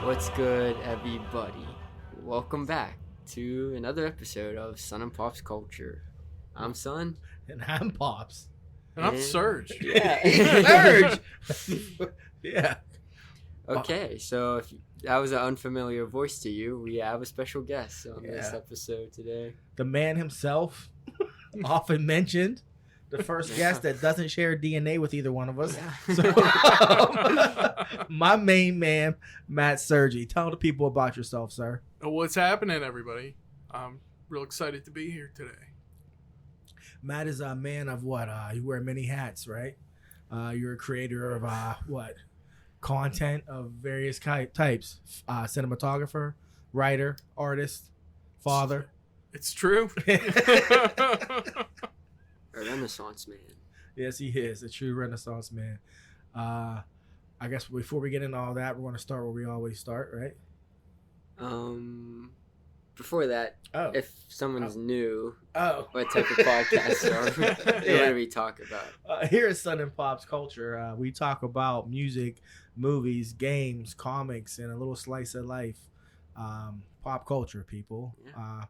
What's good, everybody? Welcome back to another episode of Sun and Pops Culture. I'm Sun. And I'm Pops. And I'm Serge. Yeah. Serge! Yeah. Okay, so if that was an unfamiliar voice to you, we have a special guest on this Yeah. episode today. The man himself, often mentioned, the first guest that doesn't share DNA with either one of us. Yeah. So, my main man, Matt Sergi. Tell the people about yourself, sir. What's happening, everybody? I'm real excited to be here today. Matt is a man of what? You wear many hats, right? You're a creator of what? Content of various types. Cinematographer, writer, artist, father. It's true. A Renaissance man. Yes, he is a true Renaissance man. I guess before we get into all that, we're going to start where we always start, right? Before that, Oh, if someone's new, oh. what type of podcast are we? What do we talk about? Here at Sun and Pops Culture, we talk about music, movies, games, comics, and a little slice of life. Pop culture, people. Yeah.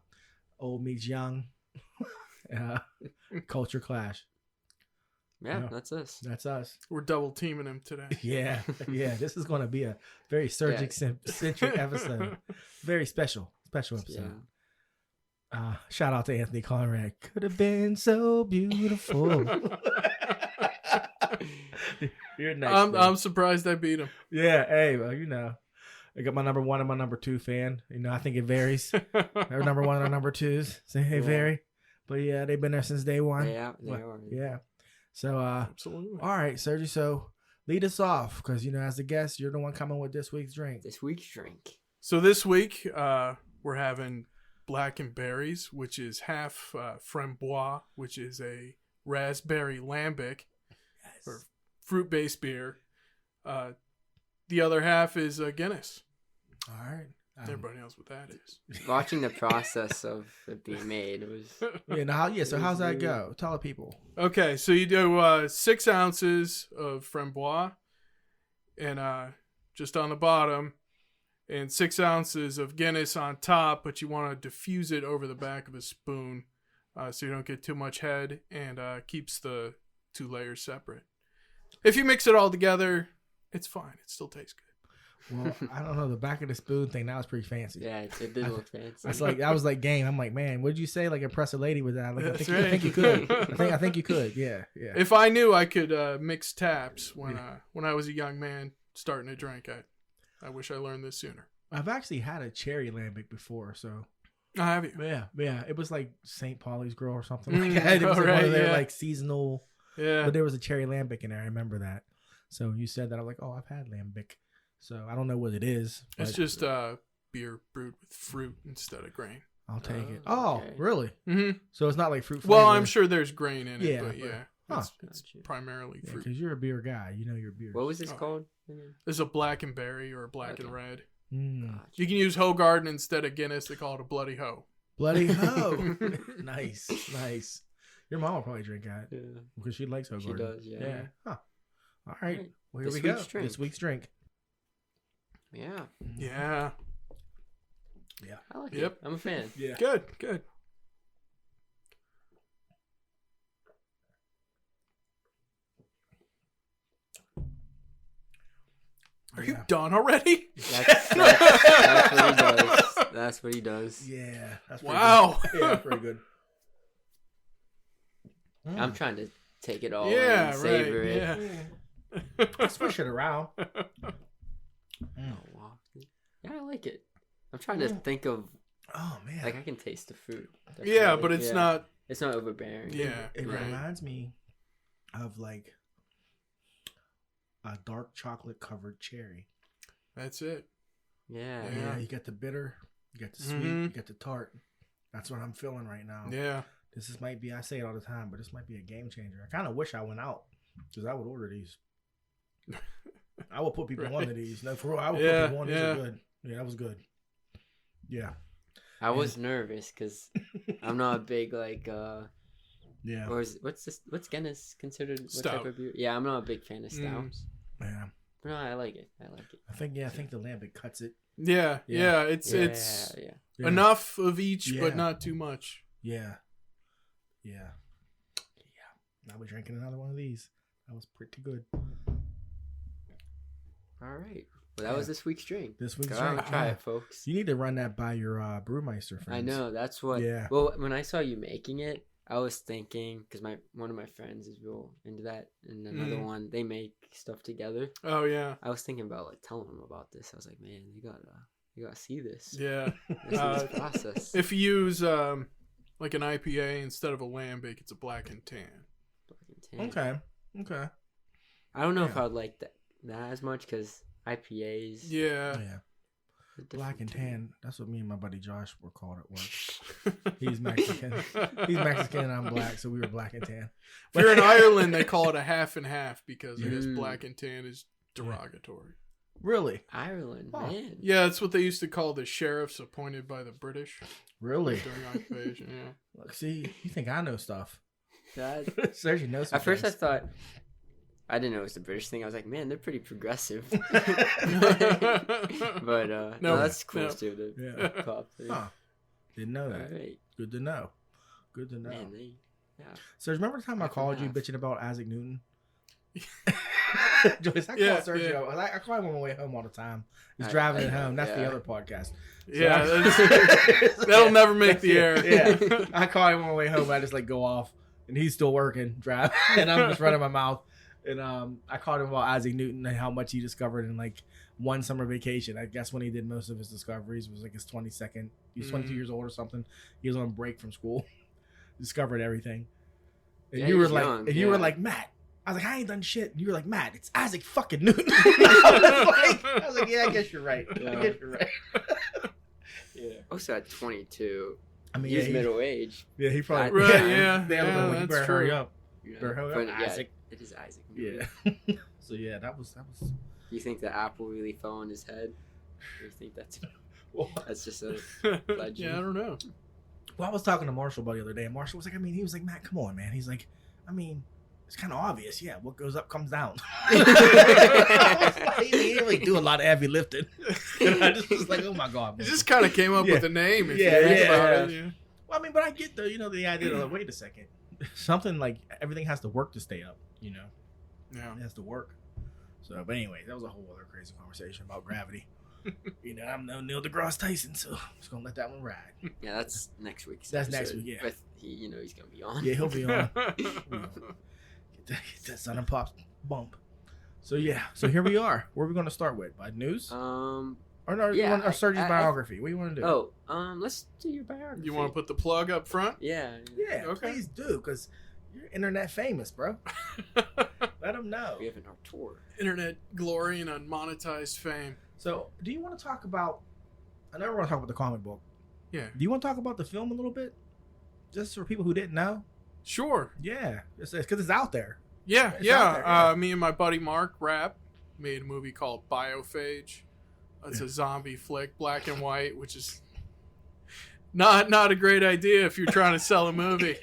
Old meets young. Culture clash. Yeah, Yeah. that's us. That's us. We're double teaming him today. Yeah, yeah. This is going to be a very centric episode. Very special episode. Yeah. Shout out to Anthony Conrad. Could have been so beautiful. You're nice. I'm surprised I beat him. Yeah, hey, well, I got my number one and my number two fan. I think it varies. Our number one and our number twos. Say hey, Yeah. vary. But yeah, they've been there since day one. Yeah, they are. Yeah. So, Absolutely. all right, Sergi. So lead us off because as the guest, you're the one coming with this week's drink. This week's drink. So this week, we're having Black and Berries, which is half Framboise, which is a raspberry lambic or fruit-based beer. The other half is a Guinness. All right. Everybody knows what that is. Watching the process of it being made was So how's that go? Tell the people. Okay, so you do 6 ounces of Framboise and just on the bottom, and 6 ounces of Guinness on top, but you want to diffuse it over the back of a spoon so you don't get too much head, and keeps the 2 layers separate. If you mix it all together, it's fine. It still tastes good. Well, I don't know. The back of the spoon thing, that was pretty fancy. yeah, it did look fancy. That's like that was like game. I'm like, man, what did you say? Like impress a lady with that? Like, That's I think you right. could. I think you could. Yeah. If I knew I could mix taps when I was a young man starting to drink, I wish I learned this sooner. I've actually had a cherry lambic before, so I have you. yeah. It was like St. Pauli's Grill or something Mm, like that. It was like one alright, of their yeah. like seasonal, Yeah. but there was a cherry lambic in there. I remember that. So you said that, I'm like, oh, I've had lambic. So I don't know what it is. It's but just beer brewed with fruit instead of grain. I'll take it. Oh, Oh, okay. really? Mm-hmm. So it's not like fruit. Well, flavor. I'm sure there's grain in it, Yeah, but but- yeah, Huh. it's Gotcha. primarily Yeah, fruit. because you're a beer guy. You know your beer. What was this Oh. called? There's a black and berry or a black and Okay. red. Mm. You can use Hogarden instead of Guinness. They call it a Bloody Ho. Bloody ho! Nice. Your mom will probably drink that Yeah. because she likes Hogarden. She does, yeah. Huh. All right. Alright. Well, here This we go. week's drink. This week's drink. Yeah, Yeah. I like Yep. it. I'm a fan. Yeah. Good. Are you done already? That's what he does. That's what he does. Yeah. That's pretty Wow. Good. Yeah, pretty good. I'm trying to take it all Yeah, and savor right. it. Yeah. Swish it around. Oh, wow. Yeah, I like it. I'm trying to think of Oh man. like I can taste the fruit. Yeah, Definitely. but it's Yeah. not. It's not overbearing. Yeah, It right. reminds me of like a dark chocolate covered cherry. That's it. Yeah. Yeah. You got the bitter, you got the sweet, Mhm. you got the tart. That's what I'm feeling right now. Yeah. Might be, I say it all the time, but this might be a game changer. I kind of wish I went out because I would order these. I would put people on to these. No, for real, I would put people on. These are good. Yeah, that was good. Yeah. I was nervous because I'm not a big like Yeah. or is what's Guinness considered? What Stout. type of beer? Yeah, I'm not a big fan of stouts. Yeah. But no, I like it. I like it. I think the lambic cuts it Yeah. It's yeah. enough of each, Yeah. but not too much. Yeah. Now we're drinking another one of these. That was pretty good. All right. Well, that was this week's drink. This week's Go out drink. and try it, folks. You need to run that by your brewmeister friends. I know. That's what. Yeah. Well, when I saw you making it, I was thinking because one of my friends is real into that, and another one they make stuff together. Oh yeah. I was thinking about like telling them about this. I was like, man, you gotta see this. Yeah. This process. If you use like an IPA instead of a lambic, it's a black and tan. Okay. I don't know if I'd like that as much because IPAs. Yeah. Black and tan. That's what me and my buddy Josh were called at work. He's Mexican. He's Mexican and I'm black, so we were black and tan. If you're in Ireland, they call it a half and half because I guess black and tan is derogatory. Really? Ireland, Huh. man. Yeah, that's what they used to call the sheriffs appointed by the British Really? during occupation. Yeah. Look, see, you think I know stuff. That, Sergi knows some at first, things. I thought I didn't know it was the British thing. I was like, man, they're pretty progressive. But no, that's cool no. too. The Yeah. pop thing. Huh. Didn't know All that. right, Good to know. Good to know. man. Yeah. So remember the time I Half and called you half. bitching about Isaac Newton? Joyce, I Yeah, call Sergio. I call him on my way home all the time. He's I driving know, it home. That's the yeah. other podcast. Yeah, So that'll never make the air. Yeah, I call him on my way home. I just like go off, and he's still working, driving, and I'm just running my mouth. And I called him about Isaac Newton and how much he discovered in like one summer vacation. I guess when he did most of his discoveries was like his 22nd. He was 22 years old or something. He was on break from school, discovered everything. And Yeah, you were he's like, young, and you were yeah. like, Matt. I was like, I ain't done shit. And you were like, Matt, it's Isaac fucking Newton. I was like, yeah, I guess you're right. I Yeah. guess you're right. Yeah. Also at 22, I mean, he's yeah, middle age. yeah, he probably Right, yeah. yeah, You that's better true. hurry up. Yeah. Better hurry But, up, yeah, Isaac. it is Isaac. Yeah. So yeah, that was. Do you think the apple really fell on his head? Or do you think that's just a legend? Yeah, I don't know. Well, I was talking to Marshall about the other day, and Marshall was like, he was like, Matt, come on, man. He's like, it's kind of obvious. Yeah, what goes up comes down. I was like, he didn't really do a lot of heavy lifting. And I just was like, oh my god. It Man. just kind of came up Yeah. with a name. If Yeah, you think yeah. about it. Yeah. Well, but I get the idea of wait a second, something like everything has to work to stay up. Yeah. It has to work. So, but anyway, that was a whole other crazy conversation about gravity. I'm no Neil deGrasse Tyson, so I'm just gonna let that one ride. Yeah, that's next week. That's next week, yeah. But he's gonna be on. Yeah, he'll be on. Get that Son and Pops bump. So yeah, so here we are. Where are we going to start with? By news? Or no? yeah, or Sergi's I- biography? What do you want to do? Let's do your biography. You want to put the plug up front? Yeah. Yeah, Okay. please do, because you're internet famous, bro. Let them know. We have an tour. Internet glory and unmonetized fame. So, do you want to talk about? I know we're going to talk about the comic book. Yeah. Do you want to talk about the film a little bit, just for people who didn't know? Sure. Yeah, because it's out there. Yeah, It's out there, yeah. Me and my buddy Mark Rapp made a movie called Biophage. It's a zombie flick, black and white, which is not a great idea if you're trying to sell a movie.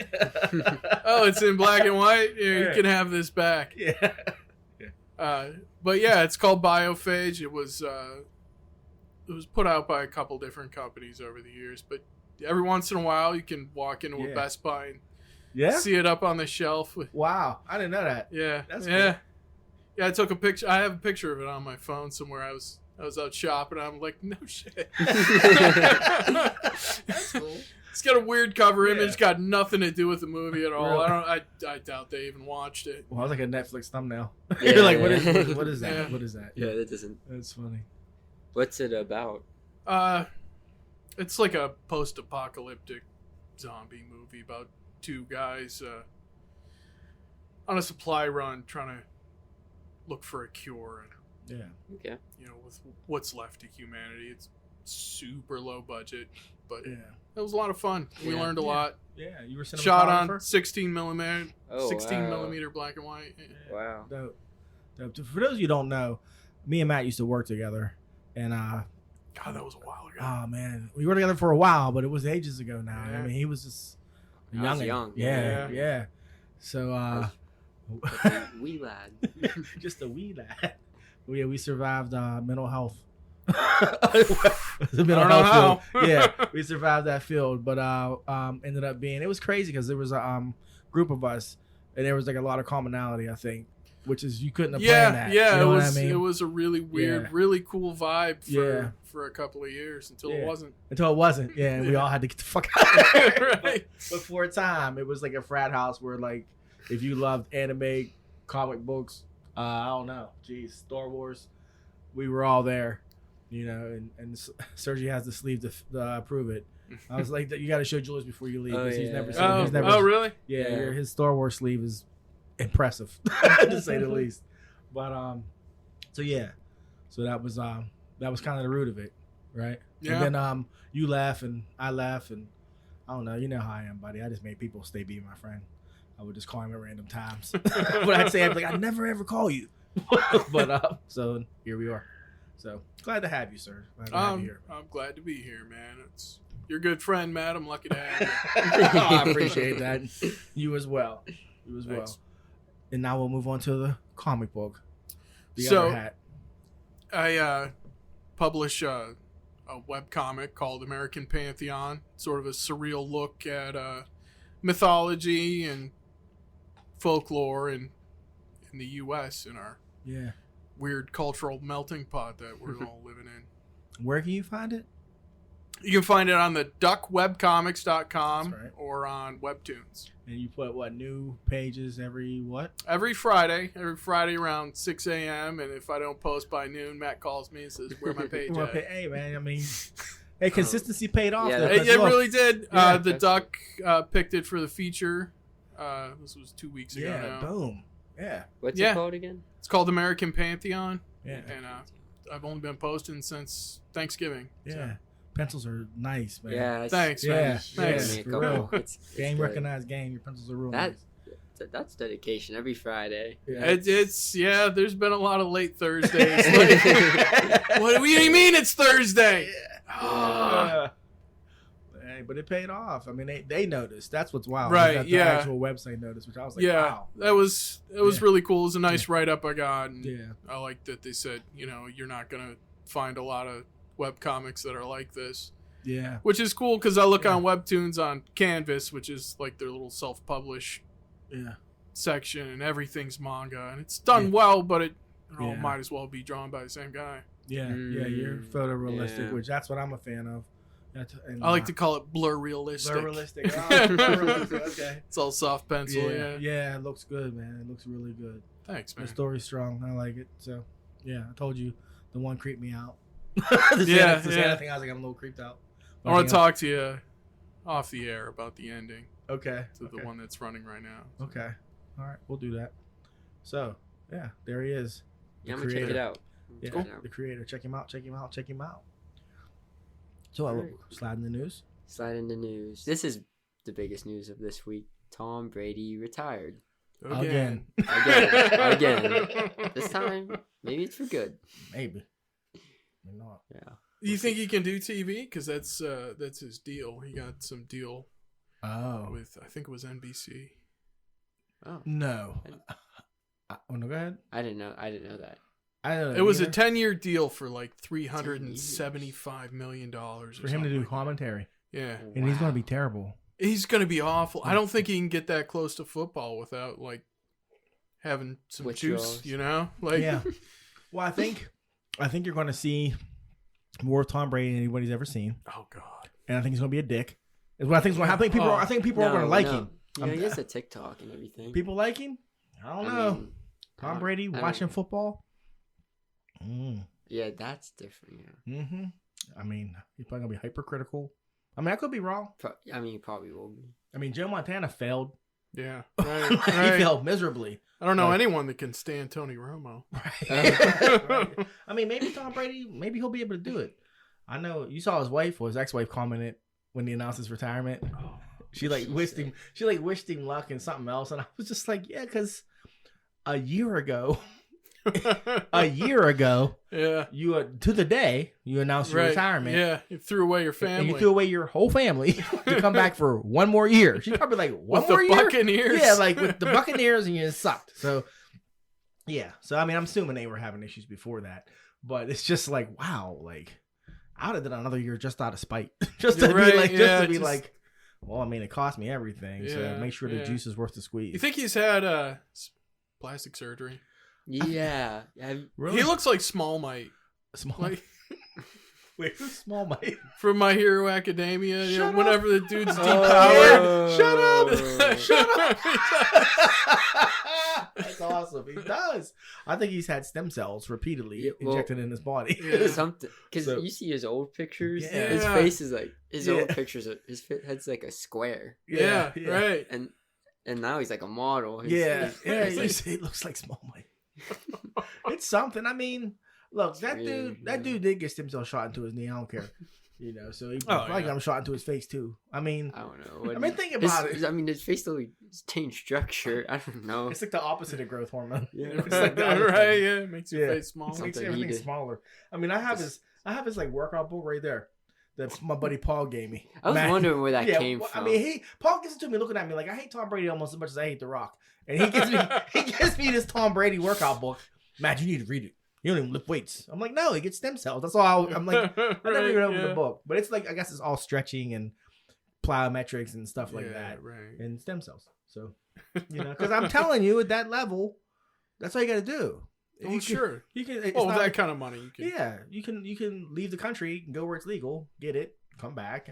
Oh, it's in black and white. Yeah, you Yeah. can have this back. Yeah. But yeah, it's called Biophage. It was put out by a couple different companies over the years, but every once in a while you can walk into a Yeah. Best Buy and Yeah. see it up on the shelf. Wow, I didn't know that. Yeah, That's yeah. Yeah, I took a picture. I have a picture of it on my phone somewhere. I was out shopping. I'm like, no shit. That's cool. It's got a weird cover Yeah. image. It's got nothing to do with the movie at all. Really? I doubt they even watched it. Well, it's like a Netflix thumbnail. Yeah, You're like, yeah. what is that? Yeah. What is that? Yeah, that doesn't. That's funny. What's it about? It's like a post-apocalyptic zombie movie about two guys on a supply run trying to look for a cure, and Yeah. Okay. with what's left of humanity. It's super low budget, but Yeah. it was a lot of fun. We Yeah. learned a lot. Yeah. You were Shot on cinematographer? 16 millimeter, Oh, 16 wow. millimeter black and white. Yeah. Wow. Dope. For those of you who don't know, me and Matt used to work together, and God, that was a while ago. oh man, we were together for a while, but it was ages ago now. Yeah. I mean, he was just I was youngin'. young. Yeah, Yeah. yeah. So Wee lad. just a wee lad. Well, yeah, we survived mental health The mental I don't know health how. field. Yeah, we survived that field, but ended up being, it was crazy because there was a group of us, and there was like a lot of commonality, I think, which is you couldn't have planned that. Yeah, you know it what was. I mean? It was a really weird, Yeah. really cool vibe Yeah. for a couple of years until Yeah. it wasn't. Until it wasn't. Yeah, and we Yeah. all had to get the fuck out of there. Right. But for a time, it was like a frat house where, like, if you loved anime, comic books, I don't know, geez, Star Wars, we were all there, you know, and Sergi has the sleeve to prove it. I was like, you got to show Julius before you leave. Oh, 'Cause he's yeah. never seen Oh, he's never, oh, really? Yeah, Yeah. his Star Wars sleeve is impressive, to say the least. But so yeah, so that was kind of the root of it, right? Yeah. And then you left and I left, and I don't know, you know how I am, buddy. I just made people stay being my friend. I would just call him at random times, but I'd say I'd be like, I never ever call you. But so here we are. So glad to have you, sir. Glad to have you here. I'm glad to be here, man. You're a good friend, Matt. I'm lucky to have you. I appreciate that. You as well. You as well. Thanks. And now we'll move on to the comic book. The So- other hat. I publish a webcomic called American Pantheon, sort of a surreal look at mythology and folklore in the U.S. in our Yeah. weird cultural melting pot that we're all living in. Where can you find it? You can find it on the duckwebcomics.com That's right. or on Webtoons. And you put what, new pages every what? Every Friday around 6 a.m. And if I don't post by noon, Matt calls me and says, where my page Well, at? hey man, I mean, hey, consistency paid off. Yeah, though, that- 'cause It look, really did. Yeah, The that's- Duck picked it for the feature. This was 2 weeks ago yeah, now. boom, yeah, What's Yeah. it called again? It's called American Pantheon. yeah, And I've only been posting since Thanksgiving. yeah. So, Pencils are nice, man. Yeah. thanks, Yeah, man. yeah, Thanks. Me a for couple. real. It's Game good. recognized game. Your pencils are real That- nice. That's dedication every Friday. Yeah. It's there's been a lot of late Thursdays. Like, what do you mean it's Thursday? Ah. Hey, but it paid off. I mean, they noticed. That's what's wild. Right, They got the yeah. actual website noticed, which I was like, Yeah, wow. it was Yeah. really cool. It was a nice write up I got, and Yeah. I like that they said, you're not gonna find a lot of web comics that are like this, Yeah. which is cool because I look Yeah. on Webtoons on Canvas, which is like their little self publish Yeah. section, and everything's manga, and it's done Yeah. well, but it Yeah. might as well be drawn by the same guy. Yeah. Yeah. You're photorealistic, Yeah. which that's what I'm a fan of. And, I like to call it blur realistic. blur realistic. Oh, blur realistic. Okay. It's all soft pencil. Yeah. Yeah. Yeah. It looks good, man. It looks really good. Thanks, The man. story's strong. I like it. So, yeah. I told you the one creeped me out. Yeah, yeah. yeah. Thing, I was like, I'm a little creeped out. I want to talk to you off the air about the ending Okay. to Okay. the one that's running right now. Okay. All right. We'll do that. So, yeah, there he is. Yeah, I'm The gonna check it creator. out. Yeah, Check it out. the creator. Check him out. Check him out. Check him out. So, I will Alright. slide in the news. Slide into news. This is the biggest news of this week. Tom Brady retired. Again. Again. This time, maybe it's for good. Maybe. Maybe not. Yeah. You think he can do TV? Because that's his deal. He got some deal Oh. with, I think it was NBC. Oh, No. Oh, no, go ahead. I didn't know that. I don't know. It was a either. 10-year deal for like $375 million. Or for him to something do like that. commentary. Yeah. And he's going to be terrible. He's going to be awful. I don't think he can get that close to football without like having some Withdrawals. juice, Like, Yeah. Well, I think you're going to see more of Tom Brady than anybody's ever seen. Oh, God. And I think he's going to be a dick. Is what I think is going to happen. I think people are going to like him. You know, I'm- he has a TikTok and everything. People like him? I don't I know. mean, Tom Brady I don't- watching football? Yeah, that's different. Yeah. Mm-hmm. I mean, he's probably going to be hypercritical. I mean, I could be wrong. I mean, he probably will be. I mean, Joe Montana failed. Yeah. Right. He right. failed miserably. I don't know Like- anyone that can stand Tony Romo. Right. I mean, maybe Tom Brady, maybe he'll be able to do it. I know you saw his wife or his ex-wife commented when he announced his retirement. She like wished him. She like wished him luck and something else, and I was just like, yeah, because a year ago, Yeah. you to the day you announced your Right. retirement. Yeah. You threw away your And family. you threw away your whole family to come back for one more year. She's probably like, one with more the year? Buccaneers. Yeah, like with the Buccaneers, and you sucked. So, yeah. So, I mean, I'm assuming they were having issues before that. But it's just like, wow, like I would have done another year just out of spite, just to You're be right, like, yeah, just to be just- like, well, I mean, it cost me everything, so Yeah, make sure the yeah. juice is worth the squeeze. You think he's had plastic surgery? Yeah. really? He looks like Small Mite, small. like Wait, who's Small Mate? from My Hero Academia. You know, Shut up. whenever the dude's Oh. depowered. Shut up! Shut up! That's awesome. He does. I think he's had stem cells repeatedly Yeah, well- injected in his body. Yeah. Something because So- you see his old pictures. Yeah. His face is like his Yeah. old pictures. His head's like a square, Yeah, right. and now he's like a model. Yeah, His yeah. face You like- say it looks like Small Mate. It's something. I mean, look, that weird, yeah. dude did get stem cell shot into his knee. I don't care. You know, so he Oh, probably yeah. got him shot into his face too. I mean, I don't know. I mean, think about it. I mean, his face still changed structure. I don't know. It's like the opposite of growth hormone. Yeah. It's like the other Right, thing. yeah, makes your Yeah. face small. It makes Something he everything did. smaller. I mean, I have his like workout book right there that my buddy Paul gave me. I was Man, wondering where that came well, from. I mean, Paul gets to me looking at me like I hate Tom Brady almost as much as I hate The Rock, and he gives me this Tom Brady workout book. Matt, you need to read it. You don't even lift weights. I'm like, no, he gets stem cells. That's all. I'm like, I never even opened the book, but it's like I guess it's all stretching and plyometrics and stuff like that, Right. and stem cells. So you know, because I'm telling you, at that level, that's all you got to do. Oh, sure. You can. It's Oh, not- that kind of money. You can. yeah, you can leave the country and go where it's legal, get it, come back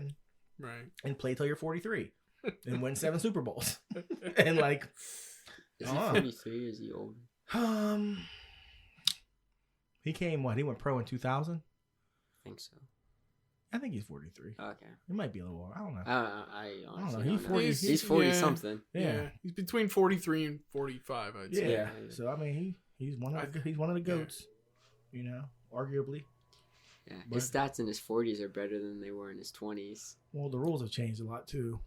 Right. and play till you're 43 and win 7 Super Bowls. And like Is he Oh. 43? Is he old? he came he went pro in 2000. I think so. I think he's 43. Okay. It might be a little more. I don't know. I honestly He's don't know. 40 He's 40 yeah. something. Yeah. He's between 43 and 45, I'd Yeah. say. Yeah. So I mean he's one of the Yeah. goats, you know, arguably. Yeah. His stats in his 40s are better than they were in his 20s. Well, the rules have changed a lot too.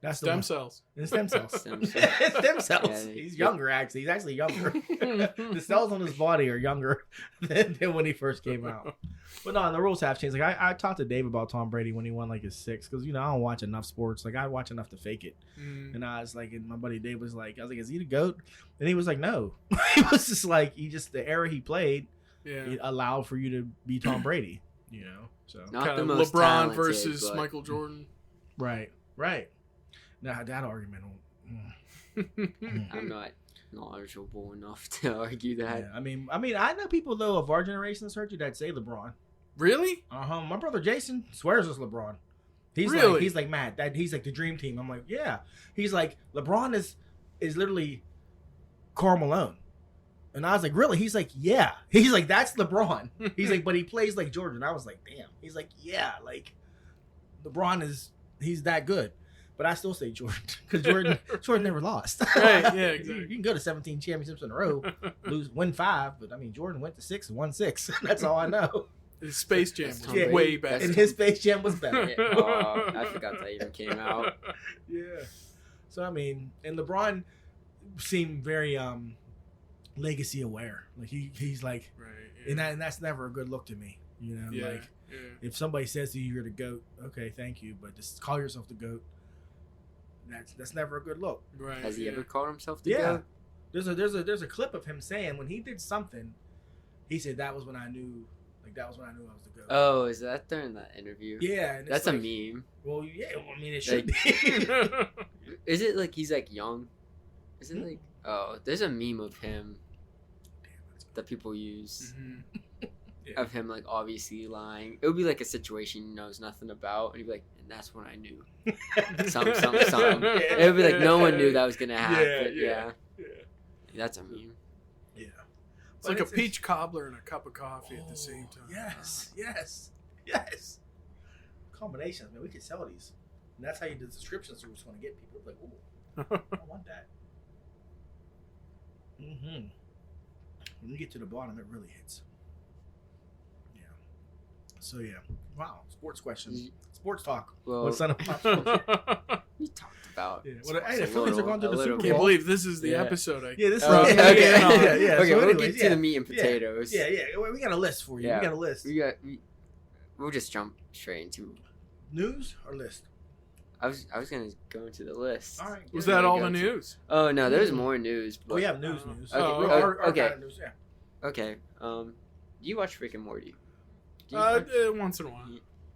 That's the Stem one. cells. And stem cells. Stem cells. Stem cells. Yeah, He's younger, actually. He's actually younger. The cells on his body are younger than when he first came out. But no, the rules have changed. Like I talked to Dave about Tom Brady when he won like his 6, because you know I don't watch enough sports. Like I watch enough to fake it. Mm. And I was like, and my buddy Dave was like, I was like, is he the GOAT? And he was like, no. He was just like, the era he played, Yeah. it allowed for you to be Tom Brady. You know, so Not Kind the of most LeBron talented, versus but Michael Jordan. right. Now that argument. I'm not knowledgeable enough to argue that. Yeah, I mean, I know people though of our generation, Sergio, that say LeBron. Really? My brother Jason swears it's LeBron. Really? He's like Matt. He's like the dream team. I'm like, yeah. He's like LeBron is literally Karl Malone, and I was like, really? He's like, yeah. He's like, that's LeBron. He's like, but he plays like Jordan. I was like, damn. He's like, yeah. Like LeBron he's that good. But I still say Jordan because Jordan never lost. Right, yeah, exactly. You can go to 17 championships in a row, win 5, but I mean Jordan went to 6 and won 6. That's all I know. His Space Jam That's was Tom Brady. way better. And his Space Jam was better. Yeah. Oh, I forgot that even came out. Yeah. So I mean, and LeBron seemed very legacy aware. Like he's like, Right. and that's never a good look to me. You know, Yeah. like Yeah. if somebody says to you you're the GOAT, okay, thank you, but just call yourself the GOAT. That's never a good look. Right. Has he yeah. ever called himself the Yeah. GOAT? There's a clip of him saying when he did something, he said that was when I knew I was the GOAT. Oh, is that during that interview? Yeah, and it's That's like, a meme. Well, yeah, I mean it should Like- be. Is it like he's like young? Is it like there's a meme of him that people use Mhm. of him like obviously lying. It would be like a situation he knows nothing about, and he'd be like, and that's when I knew. Something. It would be like no one knew that was gonna happen. yeah. That's a meme. Yeah. It's like a peach cobbler and a cup of coffee at the same time. Yes. Combinations, man. We could sell these. And that's how you do the subscriptions. So we just want to get people like, ooh, I want that. Mm-hmm. When we get to the bottom, it really hits. Yeah. So yeah. Wow. Sports questions. Sports talk. Well, What's on we talked about. Yeah. sports Hey, the a Phillies are little- going to a the little Super bit. Can't Bowl. believe this is the Yeah. episode. Yeah, this is Oh, Okay, okay. yeah. yeah. Okay, So we'll anyways, get to the meat and potatoes. Yeah. We got a list for you. Yeah. We got a list. We'll just jump straight into. News or list? I was gonna go into the list. All right. Was good. that all go the to- news? Oh no, there's more news. But, We have news. Okay, Oh, Our okay. kind of news, yeah. Okay. Do you watch Rick and Morty? Do you Once in a while.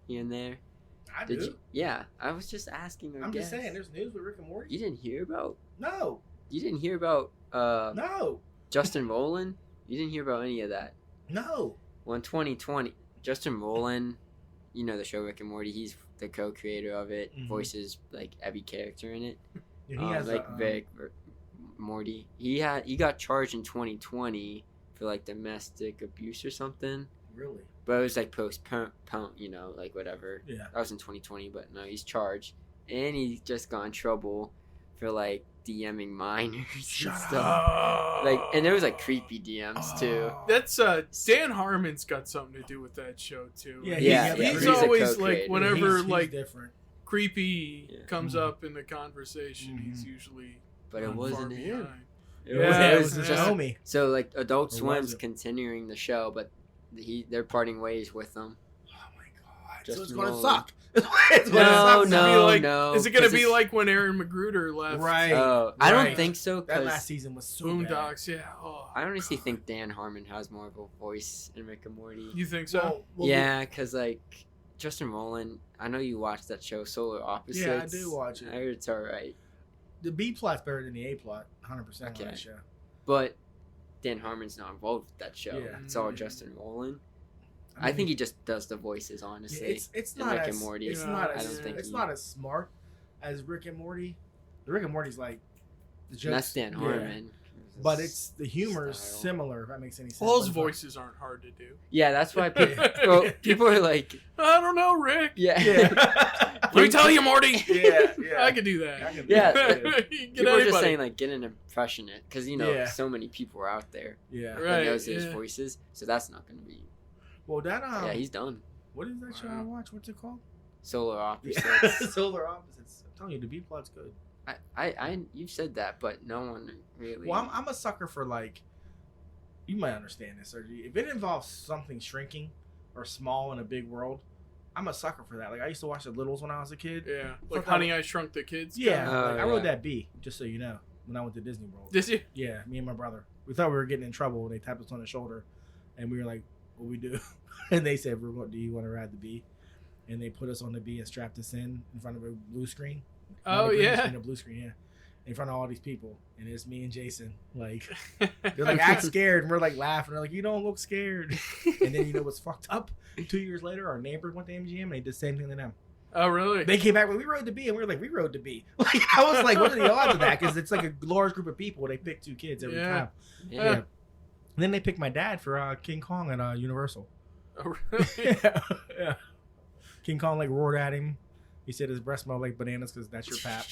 you in there? I Did do. you? Yeah, I was just asking. I'm just saying, there's news with Rick and Morty. You didn't hear about? No, You didn't hear about no, Justin Roiland? You didn't hear about any of that. no. Well, in 2020, Justin Roiland, you know the show Rick and Morty. He's the co-creator of it. Mhm. Voices like every character in it. And he has like a, Morty. He got charged in 2020 for like domestic abuse or something. really. But it was like postponed, you know, like whatever. Yeah. That was in 2020, but no, he's charged, and he just got in trouble for like DMing minors Shut and stuff. up. Like, and there was like creepy DMs too. Oh. That's Dan Harmon's got something to do with that show too. Yeah, Yeah, he's he's a always co-creator. like whenever He's like different. creepy Yeah. comes Mhm. up in the conversation, he's usually But it far wasn't him. behind. It Yeah, was, it was just his homie. so like Adult Or was Swim's it? continuing the show, but they're parting ways with them. Oh my god! Just so it's gonna roll. suck. It's gonna No, suck. It's gonna no, be like- no. Is it gonna 'cause be it's- like when Aaron Magruder left Right. Oh, I don't Right. think so. That last Because season was so bad. Boondocks? Yeah. Oh, I honestly think Dan Harmon has more of a voice in Rick and Morty. you think so? Well, Yeah, because like Justin Roiland, I know you watched that show Solar Opposites. Yeah, I do watch it. I heard it's alright, the B plot's better than the A plot, 100% Okay. on that show. but Dan Harmon's not involved with that show. Yeah. It's all Justin Roiland. I mean, think he just does the voices, honestly. it's in not Rick as, and Morty. It's Yeah, not I as don't think it's he- not as smart as Rick and Morty. The Rick and Morty's like the jokes, And that's Dan yeah. Harmon. But it's the humor is Style. similar. If that makes any sense. Paul's But- voices aren't hard to do. Yeah, that's why people are like, I don't know, Rick. yeah. Yeah. Let me tell you, Morty. Yeah, yeah. I could do that. I can do Yeah. that. Get People are just anybody. saying like get an impression it because you know Yeah. so many people are out there Yeah. Right. that knows his yeah. voices, so that's not going to be. Well, that Yeah, he's done. what is that show I watch? What's it called? Solar Opposites. Solar Opposites. I'm telling you, the B plot's good. You've said that, but no one really. Well, I'm a sucker for like. You might understand this, Sergi. If it involves something shrinking or small in a big world, I'm a sucker for that. Like I used to watch The Littles when I was a kid. Yeah, Fuck like that. Honey, I Shrunk the Kids. Yeah, Oh, like, I wrote yeah. that B, just so you know, when I went to Disney World. Did you? Yeah, me and my brother. We thought we were getting in trouble when they tapped us on the shoulder, and we were like, "What we do?" And they said, "We're going. Do you want to ride the B?" And they put us on the B and strapped us in front of a blue screen. Not Oh, a green yeah. screen, a blue screen, yeah. In front of all these people, and it's me and Jason. Like they're like act scared, and we're like laughing. They're like, "You don't look scared." And then you know what's fucked up? 2 years later, our neighbors went to MGM and they did the same thing to them. Oh, really? They came back when we rode the B, and we were like, "We rode the B." Like I was like, "What are the odds of that?" Because it's like a large group of people. They pick 2 kids every Yeah. time. yeah. Yeah. And then they picked my dad for King Kong at Universal. Oh, really? Yeah. King Kong like roared at him. He said his breath smelled like bananas because that's your pap.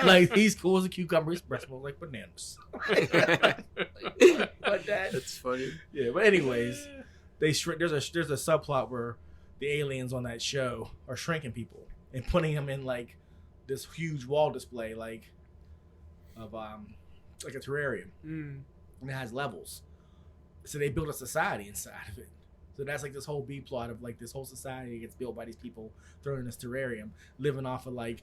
like he's cool as a cucumber. His breath smells like bananas. My dad. That's funny. Yeah, but anyways, they shrink. There's a subplot where the aliens on that show are shrinking people and putting them in like this huge wall display, like of like a terrarium, Mm. and it has levels. So they build a society inside of it. So that's like this whole B plot of like this whole society gets built by these people thrown in this terrarium, living off of like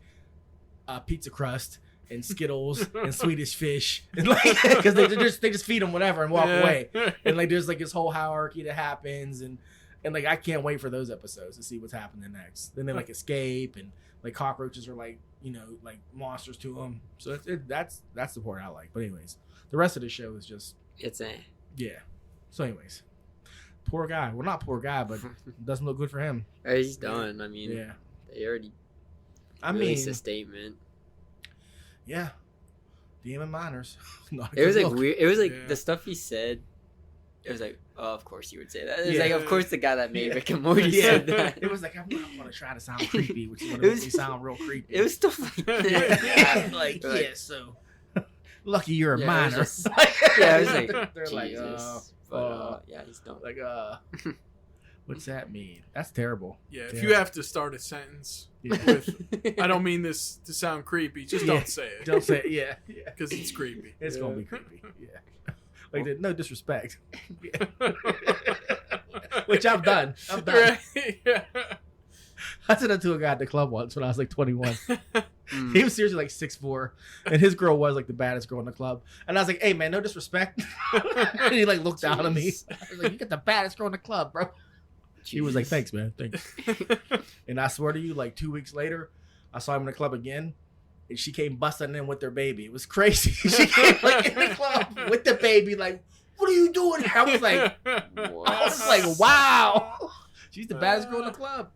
pizza crust and Skittles and Swedish fish, and like because they just feed them whatever and walk Yeah. away. And like there's like this whole hierarchy that happens, and like I can't wait for those episodes to see what's happening next. Then they like escape, and like cockroaches are like like monsters to them. So that's the part I like. But anyways, the rest of the show is just It's a. yeah. So anyways, poor guy. Well, not poor guy, but doesn't look good for him. He's done. I mean, Yeah. they already I released mean, a statement. yeah. DM and minors. Not a It was good like look. weird. It was like Yeah. the stuff he said. It was like, oh, of course you would say that. It was Yeah. like, of course the guy that made Yeah. Rick and Morty Yeah. said that. It was like I'm not going to try to sound creepy, which is going It to was- make me sound real creepy. It was stuff like that. yeah, like Like- yeah. So lucky you're a Yeah, it minor. was just- yeah, it was like, they're like, Jesus. But yeah, he's done. like what's that mean? That's terrible. Yeah, if Yeah. you have to start a sentence Yeah. with, I don't mean this to sound creepy, just Yeah. don't say it. Don't say yeah. Yeah. Because it's creepy. It's gonna be creepy. Yeah. Like no disrespect. Yeah. Which I've done. I've done. Right? Yeah. I said that to a guy at the club once when I was like 21. Mm. He was seriously like 6'4", and his girl was like the baddest girl in the club. And I was like, "Hey man, no disrespect." And he like looked down at me. Jeez. I was like, "You got the baddest girl in the club, bro." He was like, Jeez. "Thanks, man, thanks." And I swear to you, like 2 weeks later, I saw him in the club again, and she came busting in with their baby. It was crazy. She came like in the club with the baby, like, "What are you doing?" I was like, "Wow." She's the baddest girl in the club.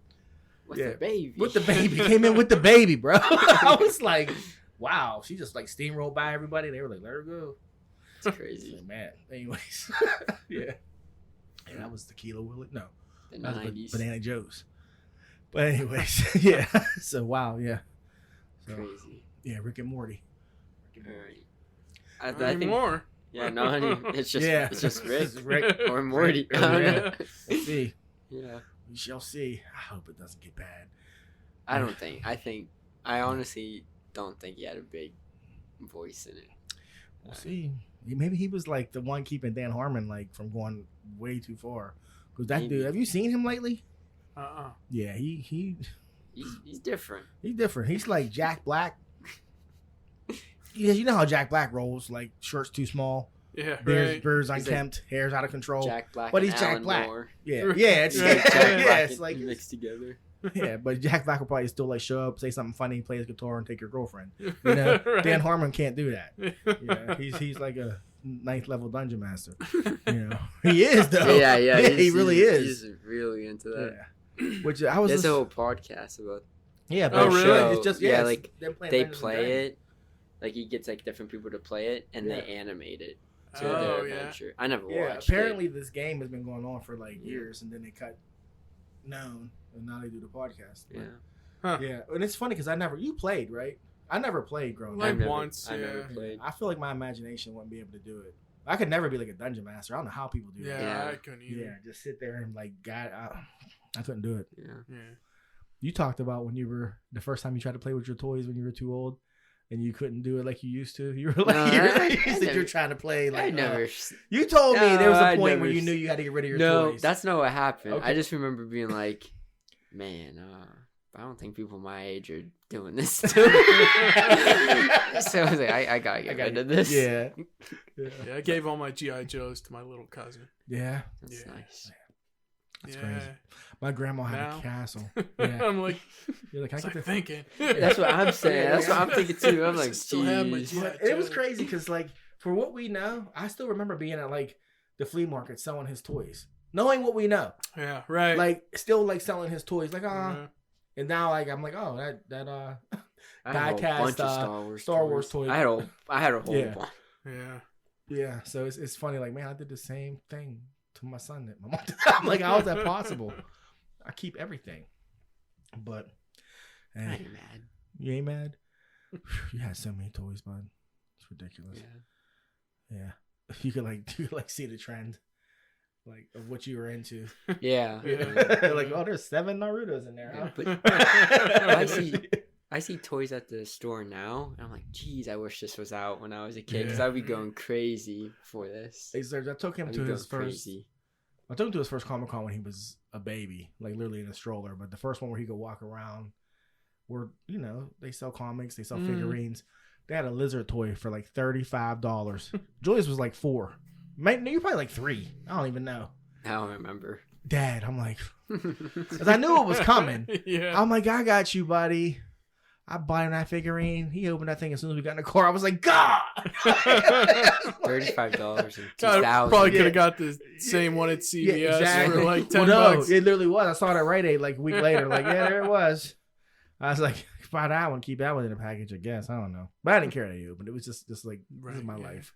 With Yeah. the baby. With the baby. Came in with the baby, bro. I was like, wow. She just like steamrolled by everybody. They were like, "Let her go." It's I crazy. was like, man. Anyways. Yeah. And that was Tequila Willie. No. The That was 90s. Banana Joe's. But anyways. Yeah. So wow, yeah. So Crazy. yeah, Rick and Morty. All right. Not I think. anymore. Yeah, no, honey. It's just Yeah. it's just Rick, It's Rick. or Morty. Rick I don't or know. Let's see. Yeah. We shall see. I hope it doesn't get bad. I don't think. I honestly don't think he had a big voice in it. We'll see. Maybe he was like the one keeping Dan Harmon like from going way too far. Because that Maybe. dude, have you seen him lately? Uh-uh. Yeah, he's He's different. different. He's like Jack Black. Yeah, you know how Jack Black rolls, like shirts too small, Yeah, beards, right. beards He's unkempt, hair's out of control. Jack Black. But and he's Jack Alan Black. Moore. Yeah, yeah, it's Yeah, Jack yeah, Black it's like mixed together. yeah. But Jack Black will probably still like show up, say something funny, play his guitar, and take your girlfriend. You know, Right. Dan Harmon can't do that. Yeah, he's like a 9th level dungeon master. You know, he is though. Yeah, he really is. He's really into that. Yeah. Which I was There's a listening- whole podcast about. yeah, Oh, but really? show. It's just Yeah, it's like, them playing They Dungeons and Dragons. play it. Like he gets like different people to play it, and they animate it to Oh, their yeah. adventure. I never Yeah, watched apparently this game has been going on for like Yeah. years, and then they cut known, and now they do the podcast. it. Yeah. Huh. Yeah, and it's funny because you played, right? I never played growing Like up. once, I never yeah. played. I feel like my imagination wouldn't be able to do it. I could never be like a dungeon master. I don't know how people do Yeah, that. Yeah. I couldn't either. Yeah, just sit there and like, God, I couldn't do it. Yeah. Yeah. You talked about when you were the first time you tried to play with your toys when you were too old, and you couldn't do it like you used to. You were like, No, you I said never- you're trying to play like. I never. You told me there was No, a I point where never you knew s- you had to get rid of your No, toys. that's not what happened. Okay. I just remember being like, man, I don't think people my age are doing this still. So I was like, I gotta get rid of this. Yeah. Yeah. Yeah, I gave all my GI Joes to my little cousin. Yeah. That's Yeah. nice. That's yeah. crazy. My grandma had Now? a castle. Yeah. I'm like, You're like, I it's get like the thinking. That's what I'm saying. That's what I'm thinking too. I'm like, Still have my jeez. GI But it was Joe. crazy because, like, for what we know, I still remember being at like the flea market selling his toys, knowing what we know, Yeah, right. like still like selling his toys, like Yeah. And now like I'm like, oh, that I had a whole Diecast, bunch of Star Wars toys. I had a whole Yeah. bunch. Yeah. yeah. So it's funny, like, man, I did the same thing to my son that my mom did. I'm like, how is that possible? I keep everything, but I hey, ain't mad. you ain't mad. You had so many toys, bud. It's ridiculous. Yeah. Yeah. You could like see the trend, like of what you were into. Yeah. Yeah. Like, oh, there's 7 Narutos in there. Huh? But I see toys at the store now, and I'm like, geez, I wish this was out when I was a kid, because Yeah. I'd be going crazy for this. Hey, Serge, I took him I'd to be his going first. crazy. I took him to his first Comic Con when he was a baby, like literally in a stroller. But the first one where he could walk around, where they sell comics, they sell figurines. They had a lizard toy for like $35. Julius was like 4. You're probably like 3. I don't even know. I don't remember. Dad, I'm like, because I knew it was coming. Yeah. I'm like, I got you, buddy. I bought him that figurine. He opened that thing as soon as we got in the car. I was like, God! $35 in God, 2000. probably could Yeah. have got the same one at CVS for like $10. Well, no, it literally was. I saw it at Rite Aid like a week later. Like, yeah, there it was. I was like, buy that one, keep that one in the package, I guess. I don't know. But I didn't care that he opened. It was just like, this is Right, my yeah. life.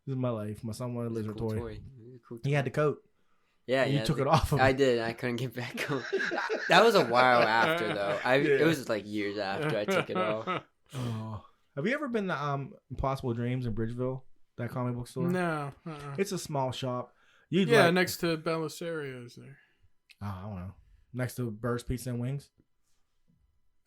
This is my life. My son wanted a It was lizard cool toy. It was a cool He had the coat. Yeah, And yeah. you took it off of him. I did. I couldn't get back on. That was a while after, though. Yeah. It was like years after I took it off. Oh. Have you ever been to Impossible Dreams in Bridgeville? That comic book store? No. It's a small shop. You'd Yeah, like, next to Bellisario's there. Oh, I don't know. Next to Burg's Pizza and Wings?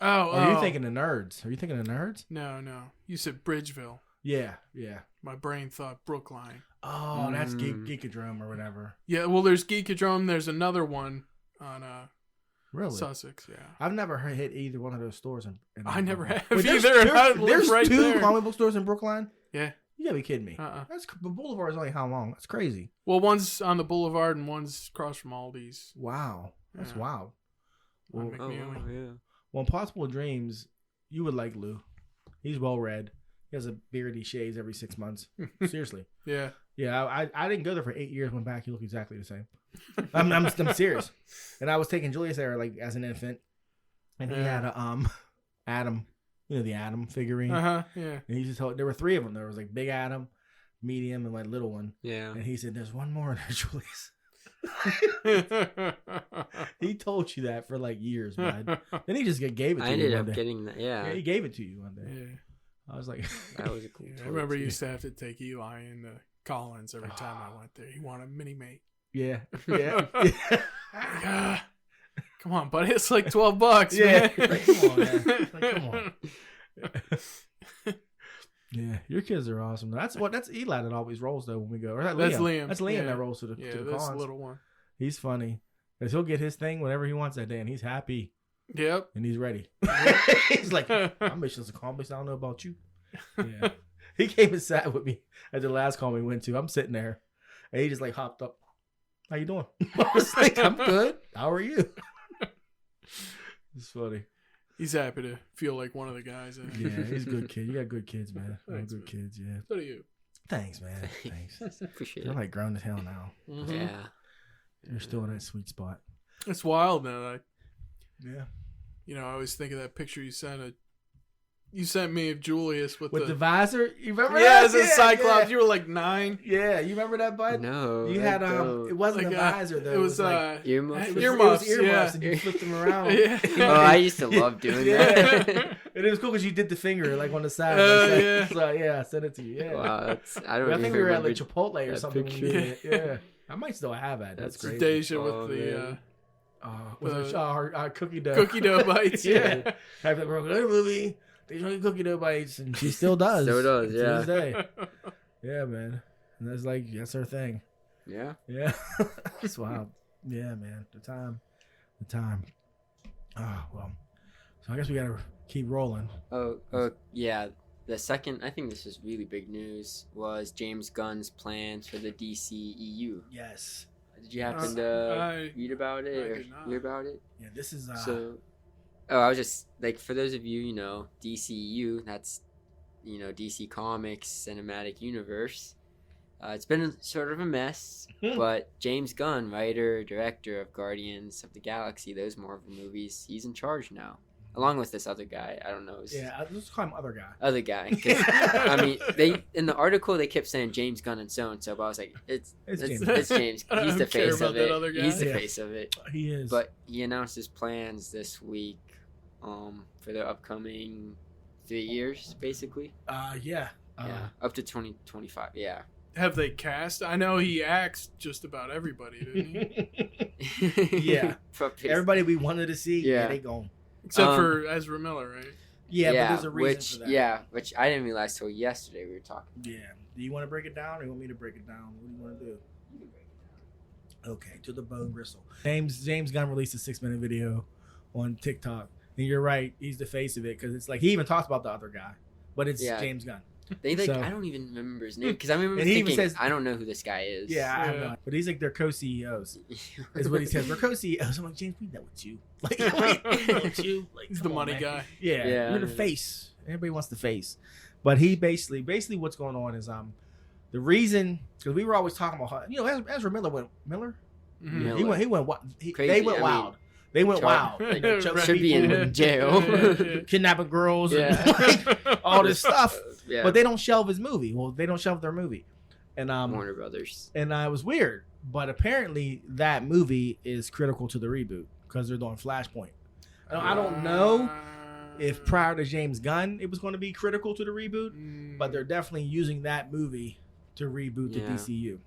Oh, Or are you thinking of Nerds? Are you thinking of Nerds? No. You said Bridgeville. Yeah, yeah. My brain thought Brookline. Oh, that's Mm. Geekadrome or whatever. Yeah, well, there's Geekadrome. There's another one on Really? Sussex, yeah. I've never hit either one of those stores. I never Brooklyn. have Wait, either. And I live there's right two there. comic book stores in Brookline? Yeah. You gotta be kidding me. Uh-uh. The Boulevard is only how long? That's crazy. Well, one's on the boulevard and one's across from Aldi's. Wow. That's Yeah. wild. Well, On Oh, McNeely. wow, yeah. well, Impossible Dreams, you would like Lou. He's well read. He has a beard he shaves every 6 months. Seriously. Yeah. Yeah, I didn't go there for 8 years. Went back, he looked exactly the same. I'm serious. And I was taking Julius there like as an infant, and he Yeah. had a Adam, the Adam figurine. Yeah. And he just told there were 3 of them. There was like Big Adam, Medium, and like Little One. Yeah. And he said, "There's one more in there, Julius." He told you that for like years, man. Then he just gave it to I you ended one up day. getting that. Yeah, Yeah. he gave it to you one day. Yeah. I was like, That was a cool Yeah, I toy, remember too. you used to have to take Eli into Collins every time I went there. He wanted a mini mate. yeah, yeah, Like, come on, buddy. It's like $12. Yeah. Man. Like, come on, man. Like, come on. Yeah, your kids are awesome. That's Eli that always rolls though when we go. Or is that That's Liam. Liam. That's Liam Yeah. that rolls to the Yeah, to the this cons. little one. He's funny because he'll get his thing whenever he wants that day, and he's happy Yep. and he's ready. He's like, "I'm mission's accomplished. I don't know about you." Yeah, he came and sat with me at the last con we went to. I'm sitting there, and he just like hopped up. How you doing? I was like, "I'm good. How are you?" It's funny. He's happy to feel like one of the guys. In it. Yeah, he's a good kid. You got good kids, man. You got Thanks, good man. kids. Yeah. So do you. Thanks, man. Thanks. Appreciate They're it. like grown as hell now. Mhm. Yeah. You're still in that sweet spot. It's wild now. Yeah. I always think of that picture you sent. You sent me of Julius with With the the visor, you remember yeah, that? as a Cyclops. Yeah. You were like 9. Yeah, you remember that, bud? No. You that had dope. it wasn't Like, a visor though. It was like, Earmuffs? it was earmuffs, earmuffs, yeah. and you flipped them around. Yeah. Oh, I used to love doing Yeah. that. And it was cool because you did the finger like on the side. Yeah. So yeah, I sent it to you. Yeah. Wow, I don't I even think we were at remember. like Chipotle or that something. When we picture. did it. Yeah. I might still have that. That's That's crazy. Deja Oh, with the man. With our cookie dough. cookie dough bites. Yeah. Yeah. Have that girl go, "Hey, movie. They show you cookie dough bites," and she still does. Still does, to yeah. this day. Yeah, man. And that's her thing. Yeah. Yeah, it's wild. Yeah, man. The time. Oh well. So I guess we gotta keep rolling. Oh, yeah. The second, I think this is really big news, was James Gunn's plans for the DCEU. Yes. Did you happen to I read about it I or did not. hear about it? Yeah. This is. I was just like, for those of you, DCU, that's, DC Comics Cinematic Universe. It's been sort of a mess, but James Gunn, writer, director of Guardians of the Galaxy, those Marvel movies, he's in charge now, along with this other guy. I don't know. Yeah. Let's call him other guy. Other guy. 'Cause, I mean, they in the article they kept saying James Gunn and so and so, but I was like, it's James. James. I He's the don't care face about of that it. other guy. He's the Yeah. face of it. He is. But he announced his plans this week, for the upcoming 3 years, basically. Yeah. Yeah, up to 2025. Yeah. Have they cast? I know he acts just about everybody, didn't he? Yeah. Everybody we wanted to see. Yeah. They gone. Except for Ezra Miller, right? Yeah, but there's a reason for that. Yeah, which I didn't realize till yesterday we were talking. Yeah. Do you want to break it down, or you want me to break it down? What do you want to do? Okay, to the bone gristle. James Gunn released a 6-minute video on TikTok, and you're right. He's the face of it because it's like he even talks about the other guy, but it's Yeah. James Gunn. They So- I don't even remember his name because I remember And he even thinking says- I don't know who this guy is. Yeah, I have Yeah. no, but he's like their co-CEOs. Is what he says. We're co-CEOs. I'm like, James, we know it's you. Like, we know it's you. Like, He's come the on, money man. guy. Yeah, Yeah. you're the face. Everybody wants the face, but he basically what's going on is the reason because we were always talking about how, Ezra Miller went Mhm. Yeah. he went Crazy, they went I wild. mean, They went Char- wild. Like, they choked Should be people, in jail. kidnapping girls, and Yeah. like, all this stuff. Yeah. But they don't shelve his movie. Well, they don't shelve their movie, and Warner Brothers. and it was weird. But apparently, that movie is critical to the reboot because they're doing Flashpoint. I don't know if prior to James Gunn it was going to be critical to the reboot, but they're definitely using that movie to reboot the Yeah. DCU.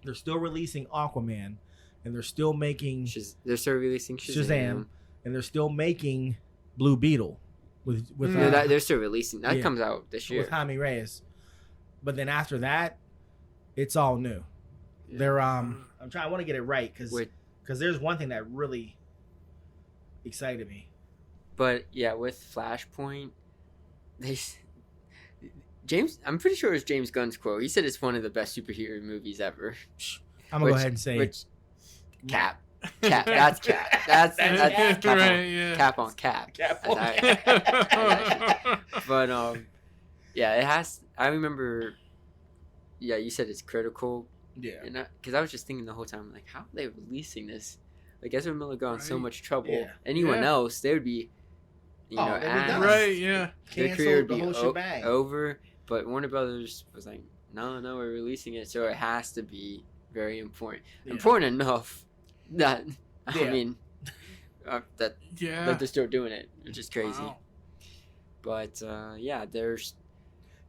They're still releasing Aquaman, and they're still making They're still releasing Shazam, and they're still making Blue Beetle with No, they're still releasing. That yeah. comes out this year. with Jaime Reyes. But then after that, it's all new. Yeah. They're I want to get it right Wait. because there's one thing that really excited me. But yeah, with Flashpoint, I'm pretty sure it was James Gunn's quote. He said it's one of the best superhero movies ever. I'm gonna go ahead and say it. Cap. That's Cap. That's Cap on, right, yeah. Cap on Cap. Cap on That's But yeah, it has. I remember. Yeah, you said it's critical, Yeah. because I was just thinking the whole time, like, how are they releasing this? Like, Ezra Miller got in so Right. much trouble. Yeah. Anyone Yeah. else, they would be, Oh, they'd be done. Right, yeah. Their Canceled career would the be whole shebang. over. But Warner Brothers was like, no, we're releasing it, so it has to be very important. Yeah. Important enough that I Yeah. mean, that Yeah. they're still doing it, which is crazy. Wow. But yeah, there's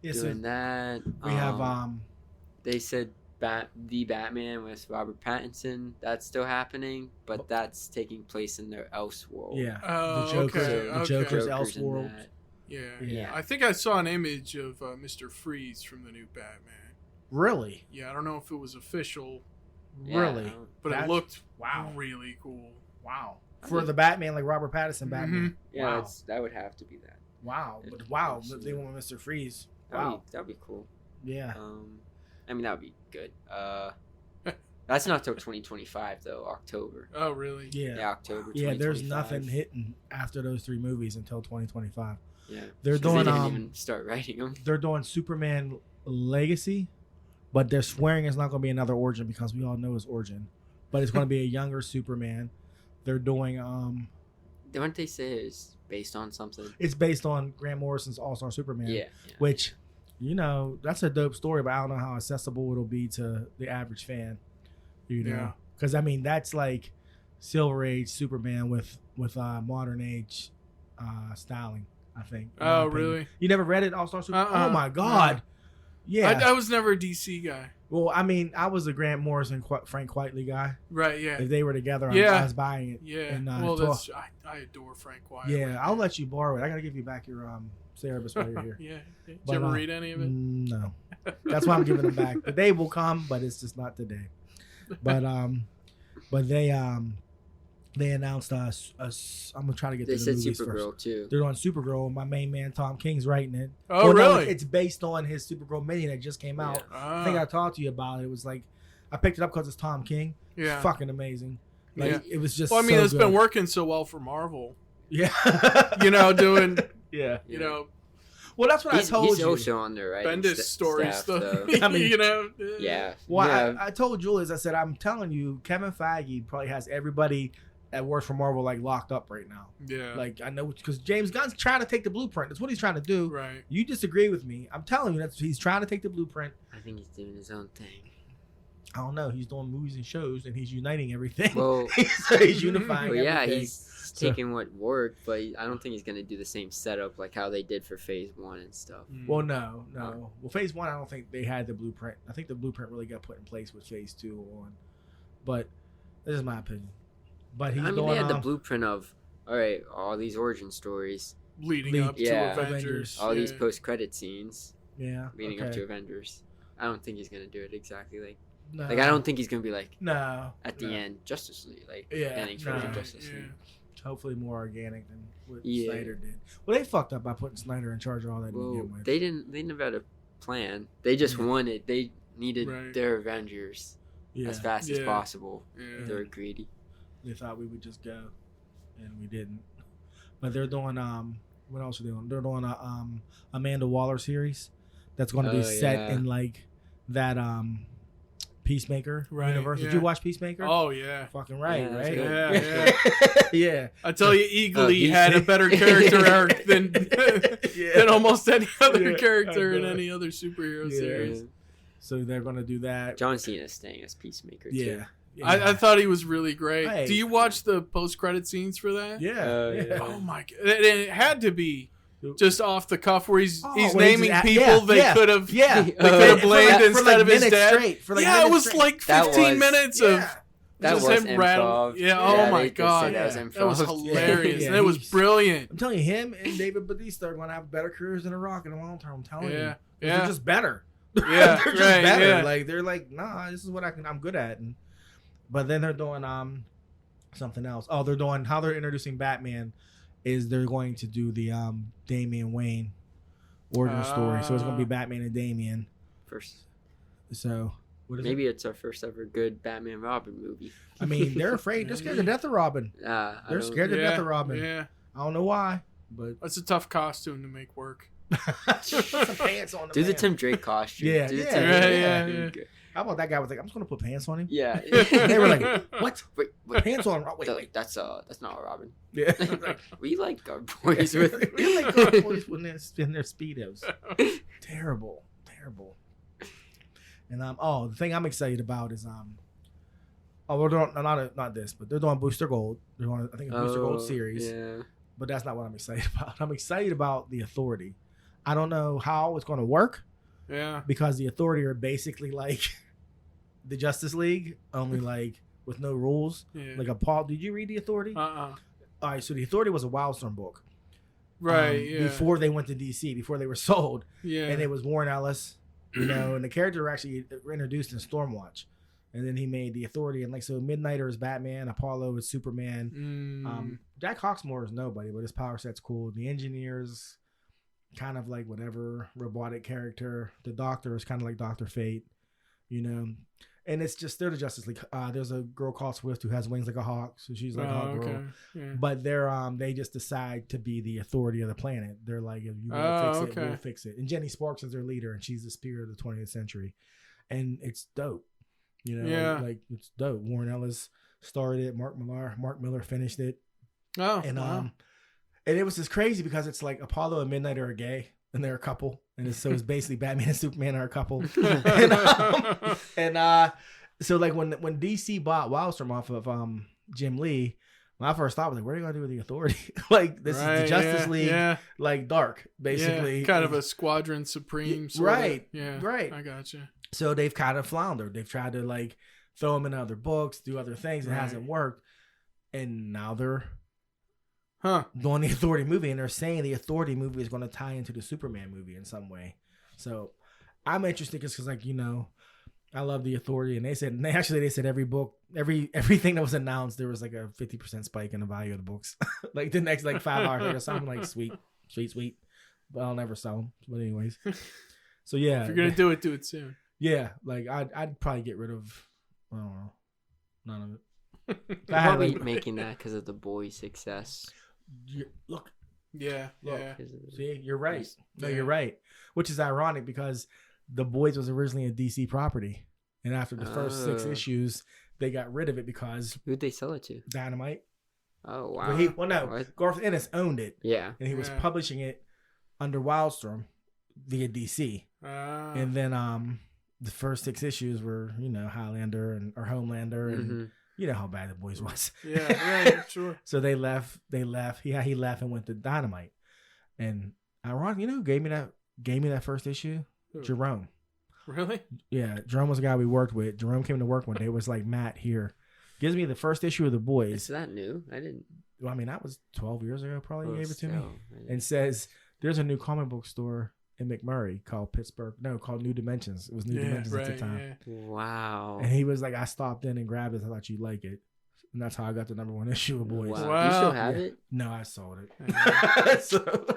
Yeah, so doing that. we have They said the Batman with Robert Pattinson. That's still happening, but that's taking place in their Elseworld. yeah. Oh, The Joker- okay. the okay. Joker's in Elseworld. that. Yeah. Yeah. I think I saw an image of Mr. Freeze from the new Batman. Really? Yeah, I don't know if it was official, Yeah, Really? but That's- it looked Wow. really cool. Wow. I For mean- the Batman, like Robert Pattinson Batman. Yeah, Wow. that would have to be that. Wow. It- But wow. it's- They went with Mr. Freeze. That'd Wow. that'd be cool. Yeah. I mean, that would be good. That's not till 2025 though. October. Oh, really? Yeah, Yeah. October. Yeah, there's 2025. nothing hitting after those 3 movies until 2025. Yeah, They're 'Cause doing They didn't even start writing them. they're doing Superman Legacy, but they're swearing it's not going to be another origin because we all know his origin, but it's going to be a younger Superman. They're doing Didn't they say it's based on something? it's based on Grant Morrison's All-Star Superman, Yeah. which that's a dope story, but I don't know how accessible it'll be to the average fan. Yeah. Because I mean that's like Silver Age Superman with modern age styling. I think. in my Oh, opinion. really? You never read it, All-Star Superman? Uh-uh. Oh my God! Yeah. I was never a DC guy. Well, I mean, I was a Grant Morrison, Frank Whiteley guy. Right, yeah. If they were together, Yeah. I was buying it. Yeah. And, well, so- I adore Frank Whiteley. Yeah, I'll let you borrow it. I gotta give you back your Cerebus while you're here. Yeah. Did But, you ever read any of it? No, that's why I'm giving them back. The day will come, but it's just not today. But they announced us. I'm gonna try to get They to the said movies Supergirl first. too. They're on Supergirl. My main man Tom King's writing it. Oh, Well, no, really? it's based on his Supergirl mini that just came out. Ah, I think I talked to you about it. It was like I picked it up because it's Tom King. yeah. Fucking amazing. Like Yeah. it was just. Well, I mean, so it's good. been working so well for Marvel. Yeah. Doing, Yeah. Yeah. Well, that's what He's I told you. also on there, right? Bendis story stuff. I mean- Yeah. Well, Yeah. I told Julius, I said, I'm telling you, Kevin Feige probably has everybody that works for Marvel like locked up right now. Yeah. Like I know because James Gunn's trying to take the blueprint. That's what he's trying to do. Right. You disagree with me. I'm telling you, he's trying to take the blueprint. I think he's doing his own thing. I don't know. He's doing movies and shows, and he's uniting everything. Well, so he's unifying. well, yeah, everything. he's taking what worked, but I don't think he's gonna do the same setup like how they did for Phase 1 and stuff. Mm. Well, no. Well, Phase 1, I don't think they had the blueprint. I think the blueprint really got put in place with Phase 2 on. But this is my opinion. But he's I mean, going they had the on. blueprint of all these origin stories, leading up to Yeah. Avengers. all these yeah. post-credit scenes Yeah. leading okay. up to Avengers. I don't think he's gonna do it exactly like No. I don't think he's gonna be like No. at the no. end Justice League, like Yeah, endings no. for Right, Justice yeah. League. Hopefully more organic than what Yeah. Snyder did. Well, they fucked up by putting Snyder in charge of all that to Well, begin with. they never had a plan. They just Yeah. wanted. They needed Right. their Avengers yeah. as fast as Yeah. possible. Yeah. They were greedy. They thought we would just go, and we didn't. But they're doing what else are they doing? They're doing a Amanda Waller series that's going to be Oh, set yeah. in like that Peacemaker Right, universe. Did yeah. you watch Peacemaker? Oh yeah. Fucking right, Yeah, that's right? good. Yeah, yeah. I tell you, Eagle he's- had a better character arc than Yeah. than almost any other Yeah, character I in know. any other superhero Yeah. series. So they're going to do that. John Cena's staying as Peacemaker Yeah. too. Yeah. I thought he was really great. Hey. Do you watch the post-credit scenes for that? yeah. Oh, yeah. yeah. Oh my god! And it had to be just off the cuff where he's Oh, he's when he's naming just- people yeah, they yeah, could have Yeah. They could have For blamed like- instead of his minutes dad. straight, for like yeah, it minutes was straight. like That 15 was- minutes Yeah. of That just was him rattle. improv. Yeah, Yeah, oh my they god, said that was that was improv. hilarious. Yeah, and it was he's- brilliant. I'm telling you, him and David Bautista are going to have better careers than The Rock in the long term. I'm telling you. Yeah, They're yeah. just better. Yeah, they're just right, better. yeah. Like they're like, nah, this is what I'm good at. But then they're doing something else. Oh, they're introducing Batman is they're going to do the Damian Wayne origin story. So it's going to be Batman and Damian. First, So what is maybe it's our first ever good Batman Robin movie. I mean, they're afraid. They're scared to death of Robin. They're scared to death of Robin. Yeah, I don't know why, but that's a tough costume to make work. put some pants on. Do the Tim Drake costume. Yeah, Do the yeah, Tim yeah, Drake. yeah. How about that guy was like, I'm just gonna put pants on him. Yeah. And they were like, what? Wait, Pants on? Oh, wait, they're wait. like, that's not a Robin. Yeah. We like our boys with. We like our boys when they're in their speedos. Terrible. And the thing I'm excited about is we're doing not this, but they're doing Booster Gold. They're doing, I think, a Booster Gold series. Yeah. But that's not what I'm excited about. I'm excited about the Authority. I don't know how it's going to work Yeah. because the Authority are basically like the Justice League, only like with no rules. Yeah. Like a Paul. Did you read the Authority? Uh-uh. All right, so the Authority was a Wildstorm book. Right. Yeah. Before they went to DC, before they were sold, Yeah. and it was Warren Ellis, and the character were actually introduced in Stormwatch, and then he made the Authority, and like so, Midnighter is Batman, Apollo is Superman, Jack Hawksmoor is nobody, but his power set's cool. The Engineers, kind of like whatever robotic character. The Doctor is kind of like Dr. Fate, and it's just they're the Justice League. There's a girl called Swift who has wings like a hawk, so she's like a hawk girl. Yeah. But they just decide to be the authority of the planet. They're like, if you want to fix it, we'll fix it. And Jenny Sparks is their leader, and she's the spirit of the 20th century, and it's dope. Like it's dope. Warren Ellis started it. Mark Miller finished it. Oh, and wow. And it was just crazy because it's like Apollo and Midnight are gay, and they're a couple, and it's basically Batman and Superman are a couple. So like when DC bought Wildstorm off of Jim Lee, my first thought was like, what are they gonna do with the Authority? Like this is the Justice League, like dark, basically, kind of a Squadron Supreme, right? Yeah, right. I gotcha. So they've kind of floundered. They've tried to like throw them in other books, do other things. It hasn't worked, and now they're doing the Authority movie, and they're saying the Authority movie is going to tie into the Superman movie in some way. So I'm interested because like I love the Authority, and they said every book, everything that was announced, there was like a 50% spike in the value of the books. Like the next like 5 hours, like something like sweet, but I'll never sell them. But anyways, so yeah, if you're gonna do it soon. Yeah, like I'd probably get rid of, I don't know, none of it. They're probably making that because of the Boys' success. Look. Yeah. See, you're right. No, you're right. Which is ironic because The Boys was originally a DC property, and after the first 6 issues, they got rid of it because who'd they sell it to? Dynamite. Oh wow. What? Garth Ennis owned it. Yeah, and he was publishing it under Wildstorm via DC, and then the first 6 issues were Highlander or Homelander, and you know how bad The Boys was. Yeah, sure. So they left. He left and went to Dynamite, and ironic, who gave me that first issue? Who? Jerome. Really? Yeah, Jerome was a guy we worked with. Jerome came to work one day. It was like, Matt, here. Gives me the first issue of The Boys. Is that new? I didn't. Well, I mean, that was 12 years ago, probably. He gave it to me. And says, there's a new comic book store in McMurray called New Dimensions. It was New Dimensions at the time. Yeah. Wow. And he was like, I stopped in and grabbed it. I thought you'd like it. And that's how I got the #1 issue of Boys. Wow. Do you still have it? No, I sold it.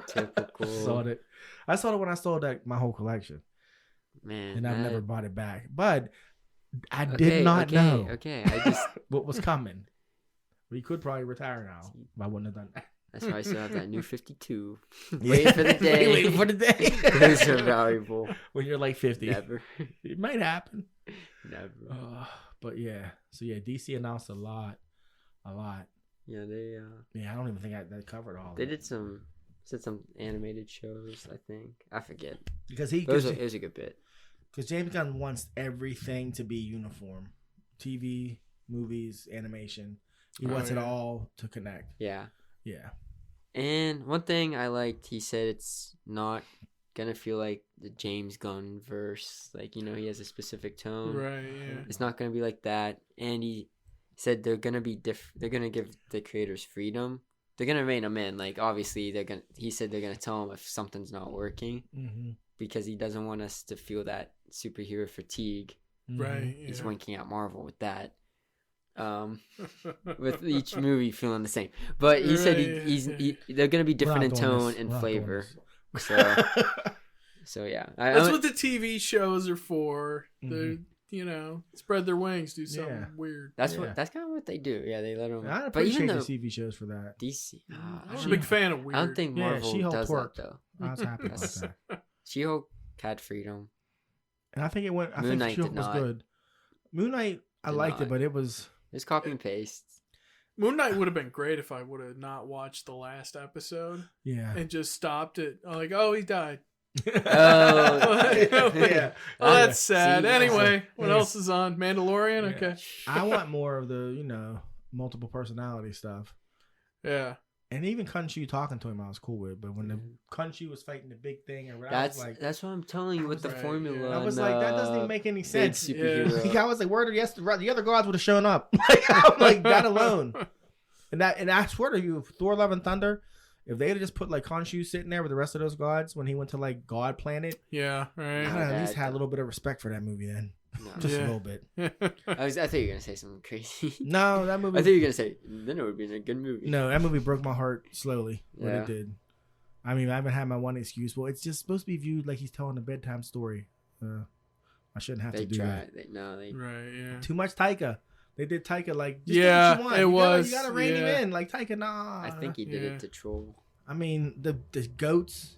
Typical. Sold it. I sold it when I sold my whole collection. Man. And I've never bought it back. But I did not know I just what was coming. We could probably retire now if I wouldn't have done that. That's why I still have that new 52. Yeah. Waiting for the day. Waiting for the day. Those are valuable. When you're like 50. Never. It might happen. Never. But yeah. So yeah, DC announced a lot. Yeah, they. Yeah, I don't even think that covered all. They did some animated shows. I think I forget because it was a good bit. Because James Gunn wants everything to be uniform, TV, movies, animation. He wants it all to connect. Yeah. Yeah. And one thing I liked, he said it's not gonna feel like the James Gunn verse. Like, he has a specific tone. Right, yeah. It's not gonna be like that. And he said they're gonna be they're gonna give the creators freedom. They're gonna rein them in. Like, obviously he said they're gonna tell them if something's not working. Mm-hmm. Because he doesn't want us to feel that superhero fatigue. Right. He's winking at Marvel with that. with each movie feeling the same. But he said they're gonna be different in tone and flavor. So yeah, that's what the TV shows are for. They're spread their wings, do something weird. That's kind of what they do. Yeah, they let them. I appreciate the TV shows for that. DC. I'm a big fan of weird. I don't think Marvel does worked. that though. I was happy about that. She-Hulk had freedom. And I think it went. I Moon think Knight She-Hulk did was not. good. Moon Knight, I liked it, but it was. It's copy and paste. Moon Knight would have been great if I would have not watched the last episode. Yeah. And just stopped it. Like, oh, he died. Yeah. Oh, that's sad. See, anyway, what yeah. else is on? Mandalorian? Yeah. Okay. I want more of the, multiple personality stuff. Yeah. And even Khonshu talking to him, I was cool with. But when the Khonshu was fighting the big thing, or whatever, That's what I'm telling you with the Right, formula. yeah. I was like, that doesn't even make any big sense. superhero. Like, I was like, where did the other gods would have shown up? Like, I'm like that alone. And I swear to you, Thor: Love and Thunder, if they had just put like Khonshu sitting there with the rest of those gods when he went to like God Planet, Yeah, I'd right. at least had a little bit of respect for that movie then. No. Just Yeah. a little bit. I thought you were gonna say something crazy. No, that I movie. thought you were gonna say then it would be a good movie. No, that movie broke my heart slowly. What Yeah. it did. I mean, I haven't had my one excuse. Well, it's just supposed to be viewed like he's telling a bedtime story. I shouldn't have They to do tried. that. Right, yeah. Too much Taika. They did Taika like, just Yeah, do what you it want. was, You gotta rein him yeah. in. Like, Taika, nah. I think he did Yeah. it to troll. I mean, the goats.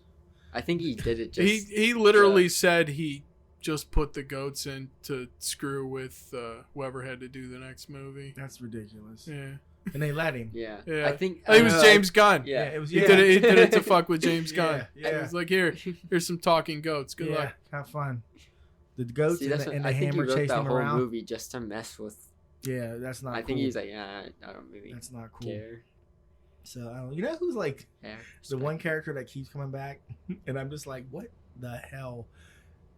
I think he did it just. He literally said he just put the goats in to screw with whoever had to do the next movie. That's ridiculous. Yeah. And they let him. Yeah. Yeah. I think. I think it was James Gunn. Yeah. it was. He Yeah. did it. He did it to fuck with James Gunn. Yeah. He's like, here's some talking goats. Good yeah. luck. Have fun. The goats See, and that's the, what, and the I think he hammer wrote chasing that him whole around. movie just to mess with. Yeah, that's not. I think cool. he's like, I don't really That's not cool. care. So you know who's like Yeah. the one character that keeps coming back, and I'm just like, what the hell?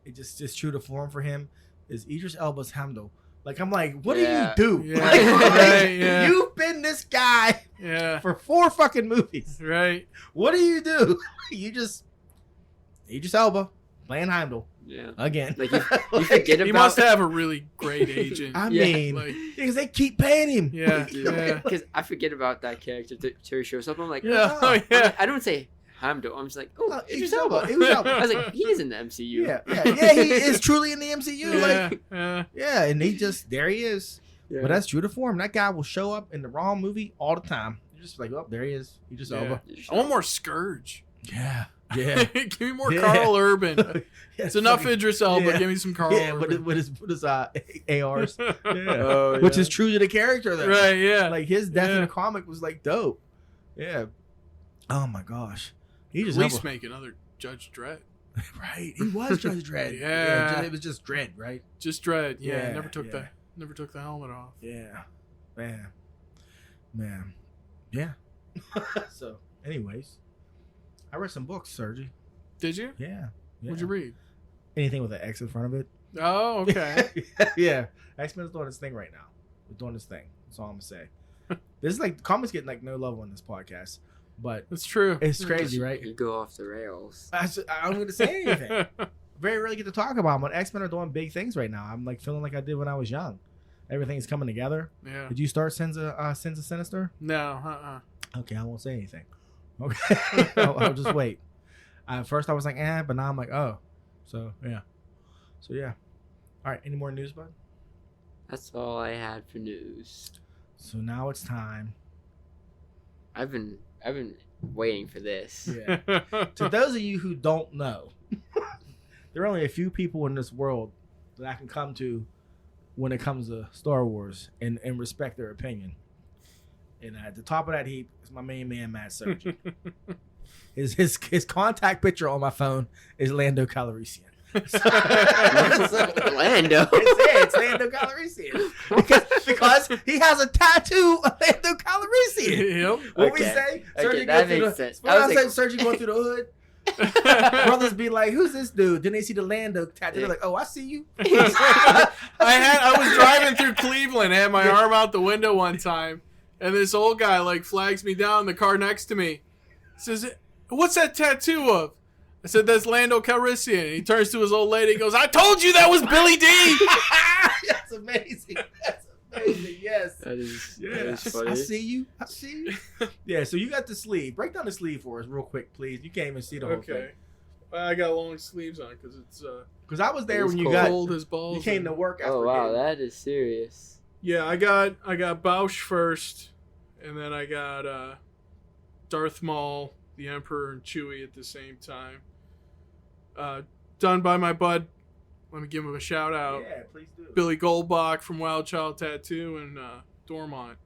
It just true to form for him is Idris Elba's Hamdall. Like, I'm like, what Yeah. do you do? Yeah. Like, Right, yeah. You've been this guy Yeah. for 4 fucking movies. Right. What do? You just Idris Elba playing Heimdall Yeah. again. Like you forget about. He must have a really great agent. I Yeah. mean, Like, because they keep paying him. yeah. Yeah. Because I forget about that character till he shows up. I'm like, Yeah. Oh, Oh, yeah. I don't say Hamdo. I'm just like, oh, Idris Idris Elba. Elba. Idris Elba. I was like, he is in the MCU. Yeah, he is truly in the MCU. Yeah. Like, Yeah. yeah, and there he is. Yeah. But that's true to form. That guy will show up in the wrong movie all the time. You're just like, oh, there he is. He just Yeah. over. Oh, I want more Scourge. Yeah, yeah. Give me more Yeah. Carl Urban. It's enough fucking- Idris Elba. yeah. Give me some Carl Yeah, Urban. with his ARs. Yeah. Oh, Which yeah. is true to the character, though. Right, yeah. Like his death in Yeah. the comic was like dope. Yeah. Oh my gosh. He At just least make another Judge Dredd. right. He was Judge Dredd. Yeah. It was just Dredd, right? Just Dredd. Yeah. Yeah, Never took yeah. the helmet off. Yeah. Man. Yeah. So, anyways, I read some books, Sergi. Did you? Yeah. What'd you read? Anything with an X in front of it. Oh, okay. Yeah. X-Men's doing this thing right now. We're doing this thing. That's all I'm gonna say. This is like comics getting like no love on this podcast, but That's true. it's crazy, right? You go off the rails. I'm going to say anything. Very rarely get to talk about them, but X-Men are doing big things right now. I'm like feeling like I did when I was young. Everything's coming together. Yeah. Did you start Sins of Sinister? No. Okay, I won't say anything. Okay, I'll just wait. At first, I was like, but now I'm like, oh. So yeah. All right. Any more news, bud? That's all I had for news. So now it's time. I've been waiting for this. Yeah. To those of you who don't know, there are only a few people in this world that I can come to when it comes to Star Wars and respect their opinion. And at the top of that heap is my main man, Matt Sergi. His contact picture on my phone is Lando Calrissian. Lando. It's Lando Calrissian because he has a tattoo of Lando Calrissian. Yep. What we Okay. say? Okay, Sergi that goes through makes sense. When I I was say like- Sergi going through the hood, brothers be like, "Who's this dude?" Then they see the Lando tattoo. They're like, "Oh, I see you." I was driving through Cleveland, had my arm out the window one time, and this old guy like flags me down in the car next to me. Says, "What's that tattoo of?" I said, "That's Lando Calrissian." He turns to his old lady and goes, "I told you that was Billy D." That's amazing. That's amazing. Yes. Yes. That is Yeah, funny. I see you. I see you. Yeah, so you got the sleeve. Break down the sleeve for us real quick, please. You can't even see the whole thing. Okay. Well, I got long sleeves on because it's Because I was there It is when you cold. got cold as balls. you came to work after Oh wow, game. that is serious. Yeah, I got Bausch first, and then I got Darth Maul, the Emperor, and Chewie at the same time. Done by my bud. Let me give him a shout out. Yeah, please do. Billy Goldbach from Wild Child Tattoo and Dormont.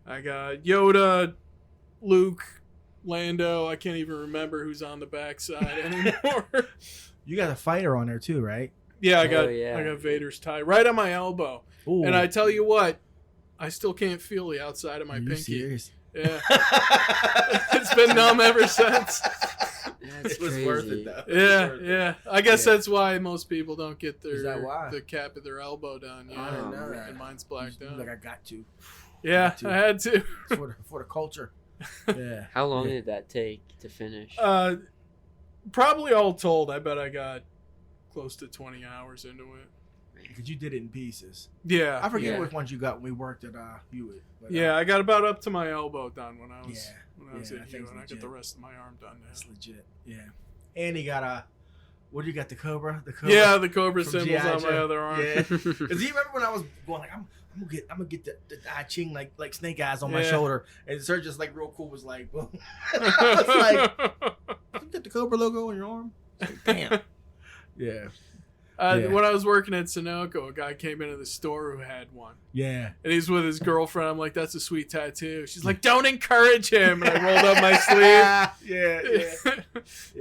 I got Yoda, Luke, Lando. I can't even remember who's on the backside anymore. You got a fighter on there too, right? Yeah, I Oh, yeah. got Vader's tie right on my elbow. Ooh. And I tell you what, I still can't feel the outside of my Are you pinky. serious? Yeah. It's been numb ever since. That's It was crazy. worth it though. Yeah. I guess Yeah. that's why most people don't get Is that why? the cap of their elbow done. I Yeah. didn't know that. And mine's blacked out. Like I got to Yeah, to. I had to. for the culture. Yeah. How long Yeah. did that take to finish? Probably all told, I bet I got close to 20 hours into it. Because you did it in pieces. Yeah. I forget Yeah. which ones you got when we worked at Hewitt. But, Yeah, I got about up to my elbow done when I was Yeah. when I was Yeah, at that Hugh, thing's and I got legit. the rest of my arm done now. that's legit. Yeah. And he got what do you got? The Cobra. The Cobra. Yeah, the Cobra From symbols G.I. on my Joe. other arm. Yeah. Because you remember when I was going like I'm gonna get the I Ching like snake eyes on my Yeah. shoulder, and Sir just like real cool was like, boom. I was like, you got the Cobra logo on your arm? I was like, damn. Yeah. Yeah. When I was working at Sunoco, a guy came into the store who had one. Yeah. And he's with his girlfriend. I'm like, that's a sweet tattoo. She's like, don't encourage him. And I rolled up my sleeve. Yeah. Yeah.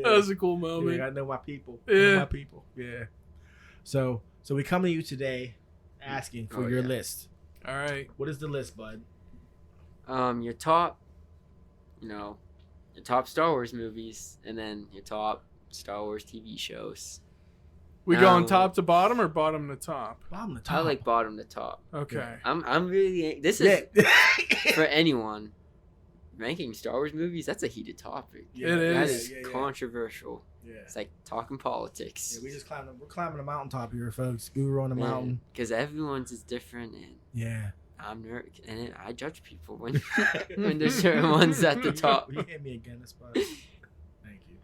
That was a cool moment. Yeah, I know my people. I Yeah. know my people. Yeah. So we come to you today asking for Oh, your yeah. list. All right. What is the list, bud? Your top, your top Star Wars movies, and then your top Star Wars TV shows. We going No. top to bottom or bottom to top? Bottom to top. I like bottom to top. Okay. I'm really. This is Yeah. for anyone. Ranking Star Wars movies, that's a heated topic. It That is. is controversial. Yeah. It's like talking politics. Yeah, we're climbing a mountaintop here, folks. Guru on the mountain. Because everyone's is different, and Yeah. I'm nerd, and I judge people when when there's certain ones at the top. You hit me again, this bud. Thank you.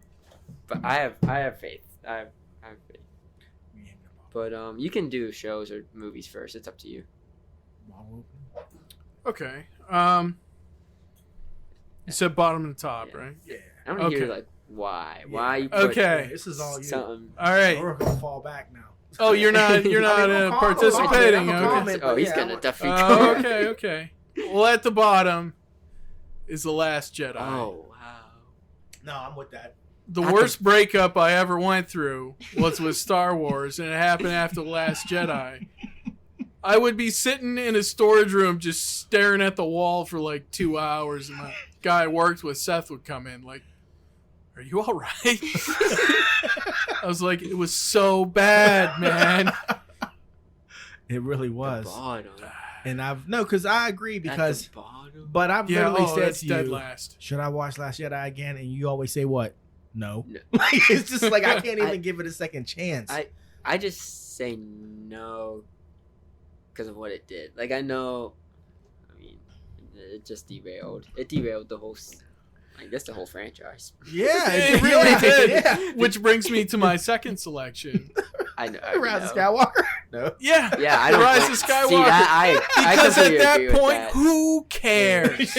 But I have faith. I have faith. You hit me the But you can do shows or movies first. It's up to you. ball. Okay. You said bottom to top, Yeah. right? Yeah. I want to hear Okay. like why. Yeah. Why you put Okay. This is all you. something. All right. We're gonna fall back now. Oh, you're not I mean, I'm participating. I'm a Okay. comment, Oh, but he's yeah, gonna I'm- definitely. Oh, okay. Well, at the bottom is The Last Jedi. Oh wow. No, I'm with that. The I worst breakup I ever went through was with Star Wars, and it happened after The Last Jedi. I would be sitting in a storage room just staring at the wall for like 2 hours, and my guy I worked with, Seth, would come in like, are you all right? I was like, it was so bad, man. It really The was. bottom. And because I agree At because, the bottom. but I've Yeah, literally said that's to dead you, last. should I watch Last Jedi again? And you always say what? No. No. Like, it's just like I can't even I- give it a second chance. I just say no because of what it did. Like I know, I mean, it just derailed. It derailed the whole. I guess the whole franchise. yeah, It really yeah, did. Yeah. Which brings me to my second selection. I know. Rise of know. Skywalker. No. Yeah. Yeah, I The don't. Rise blame- of See Skywalker. that I Because at completely that agree with point, that. who cares?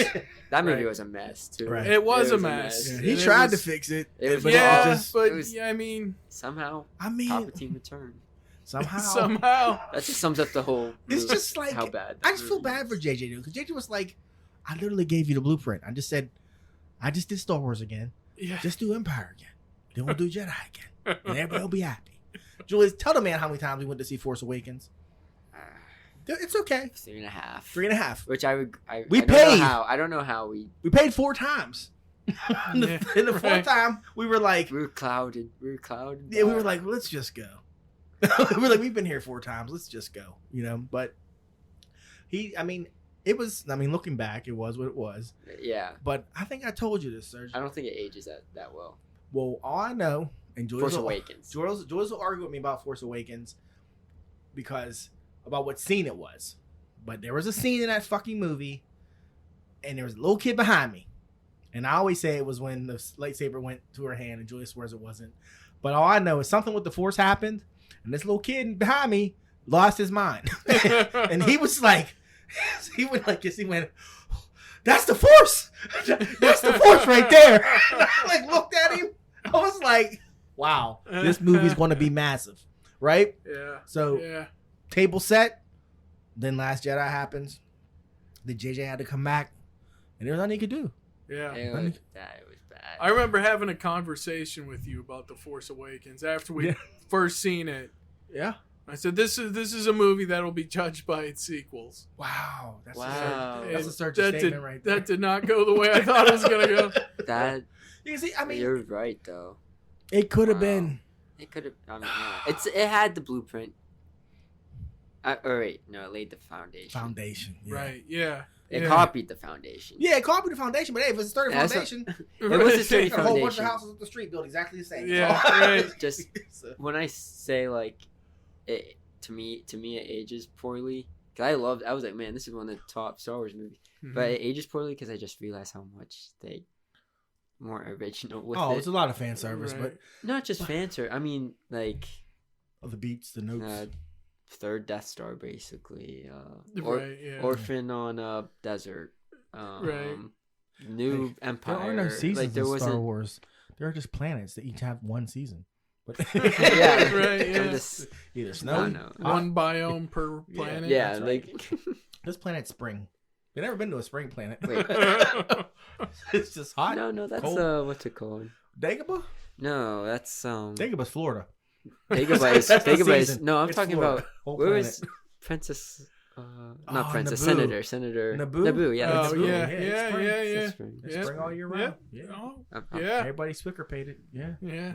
That movie Right. was a mess too. Right. It was a mess. Yeah, And he it tried was- to fix it. it was but Yeah, it just, but it was- yeah, I mean, Somehow, I mean, Palpatine returned. somehow. somehow. That just sums up the whole. It's movie, just like how bad. I that just feel movie bad for is. JJ because JJ was like, I literally gave you the blueprint. I just said, I just did Star Wars again. Yeah. Just do Empire again. Then we'll do Jedi again, and everybody will be happy. Julius, tell the man how many times we went to see Force Awakens. It's okay. 3.5. 3.5. Which I would. We I don't know paid. how. I don't know how we. We paid 4 times. in the, Yeah, in the fourth right. time, we were like, We were clouded. We were clouded. yeah, we were by- like, let's just go. we were like, we've been here 4 times. Let's just go. But looking back, it was what it was. Yeah. But I think I told you this, Serge. I don't think it ages that well. Well, all I know, and Force Awakens. Jules will argue with me about Force Awakens because about what scene it was. But there was a scene in that fucking movie, and there was a little kid behind me. And I always say it was when the lightsaber went to her hand, and Julia swears it wasn't. But all I know is something with the Force happened, and this little kid behind me lost his mind. And he was like, he went like this. He went, "That's the Force. That's the Force right there." And I like looked at him. I was like, "Wow, this movie's going to be massive, right?" Yeah. So Yeah. table set. Then Last Jedi happens. The JJ had to come back, and there was nothing he could do. Yeah. It was bad. I remember having a conversation with you about The Force Awakens after we first seen it. Yeah. I said, "This is a movie that'll be judged by its sequels." Wow. That's Wow. that's a search That statement did, right there. that did not go the way I thought it was gonna go. That You see, I mean, you're right though. it could have Wow. been. It could have. I mean, yeah. It had the blueprint. It laid the foundation. Foundation. Yeah. Right? Yeah. It yeah. copied the foundation. Yeah, it copied the foundation, but hey, if it's a sturdy That's foundation, It was a sturdy a whole bunch of foundation. houses up the street built exactly the same. Yeah, So- right. Just when I say like, it to me it ages poorly. Cause I was like, man, this is one of the top Star Wars movies. Mhm. But it ages poorly because I just realized how much they more original with Oh, it. it's a lot of fan service, Right. Not just fan service. I mean, like but the beats, the notes. third Death Star basically. Right, yeah. Orphan on a desert. Right. New Like, Empire. there are no seasons like there in wasn't. Star Wars. There are just planets that each have one season. But Yeah, Right, I'm yeah. just- either I snow. don't know. One biome per Yeah. planet. Yeah, that's right. like This planet's spring. You've never been to a spring planet. Wait. It's just hot. no, that's cold. what's it called? Dagobah? No, that's Dagobah's Florida. Dagobah is That's the Dagobah is season. no. I'm It's talking Florida. about Whole where planet. was Princess? Oh, Not Princess, Naboo. Senator. Naboo? Yeah, Oh, that's Naboo. yeah, Yeah, it's yeah, spring. yeah, It's yeah. spring. It's Yeah. spring all year Yeah. round. Yeah. Oh, I'm- yeah. Everybody Swicker paid it. Yeah. Yeah.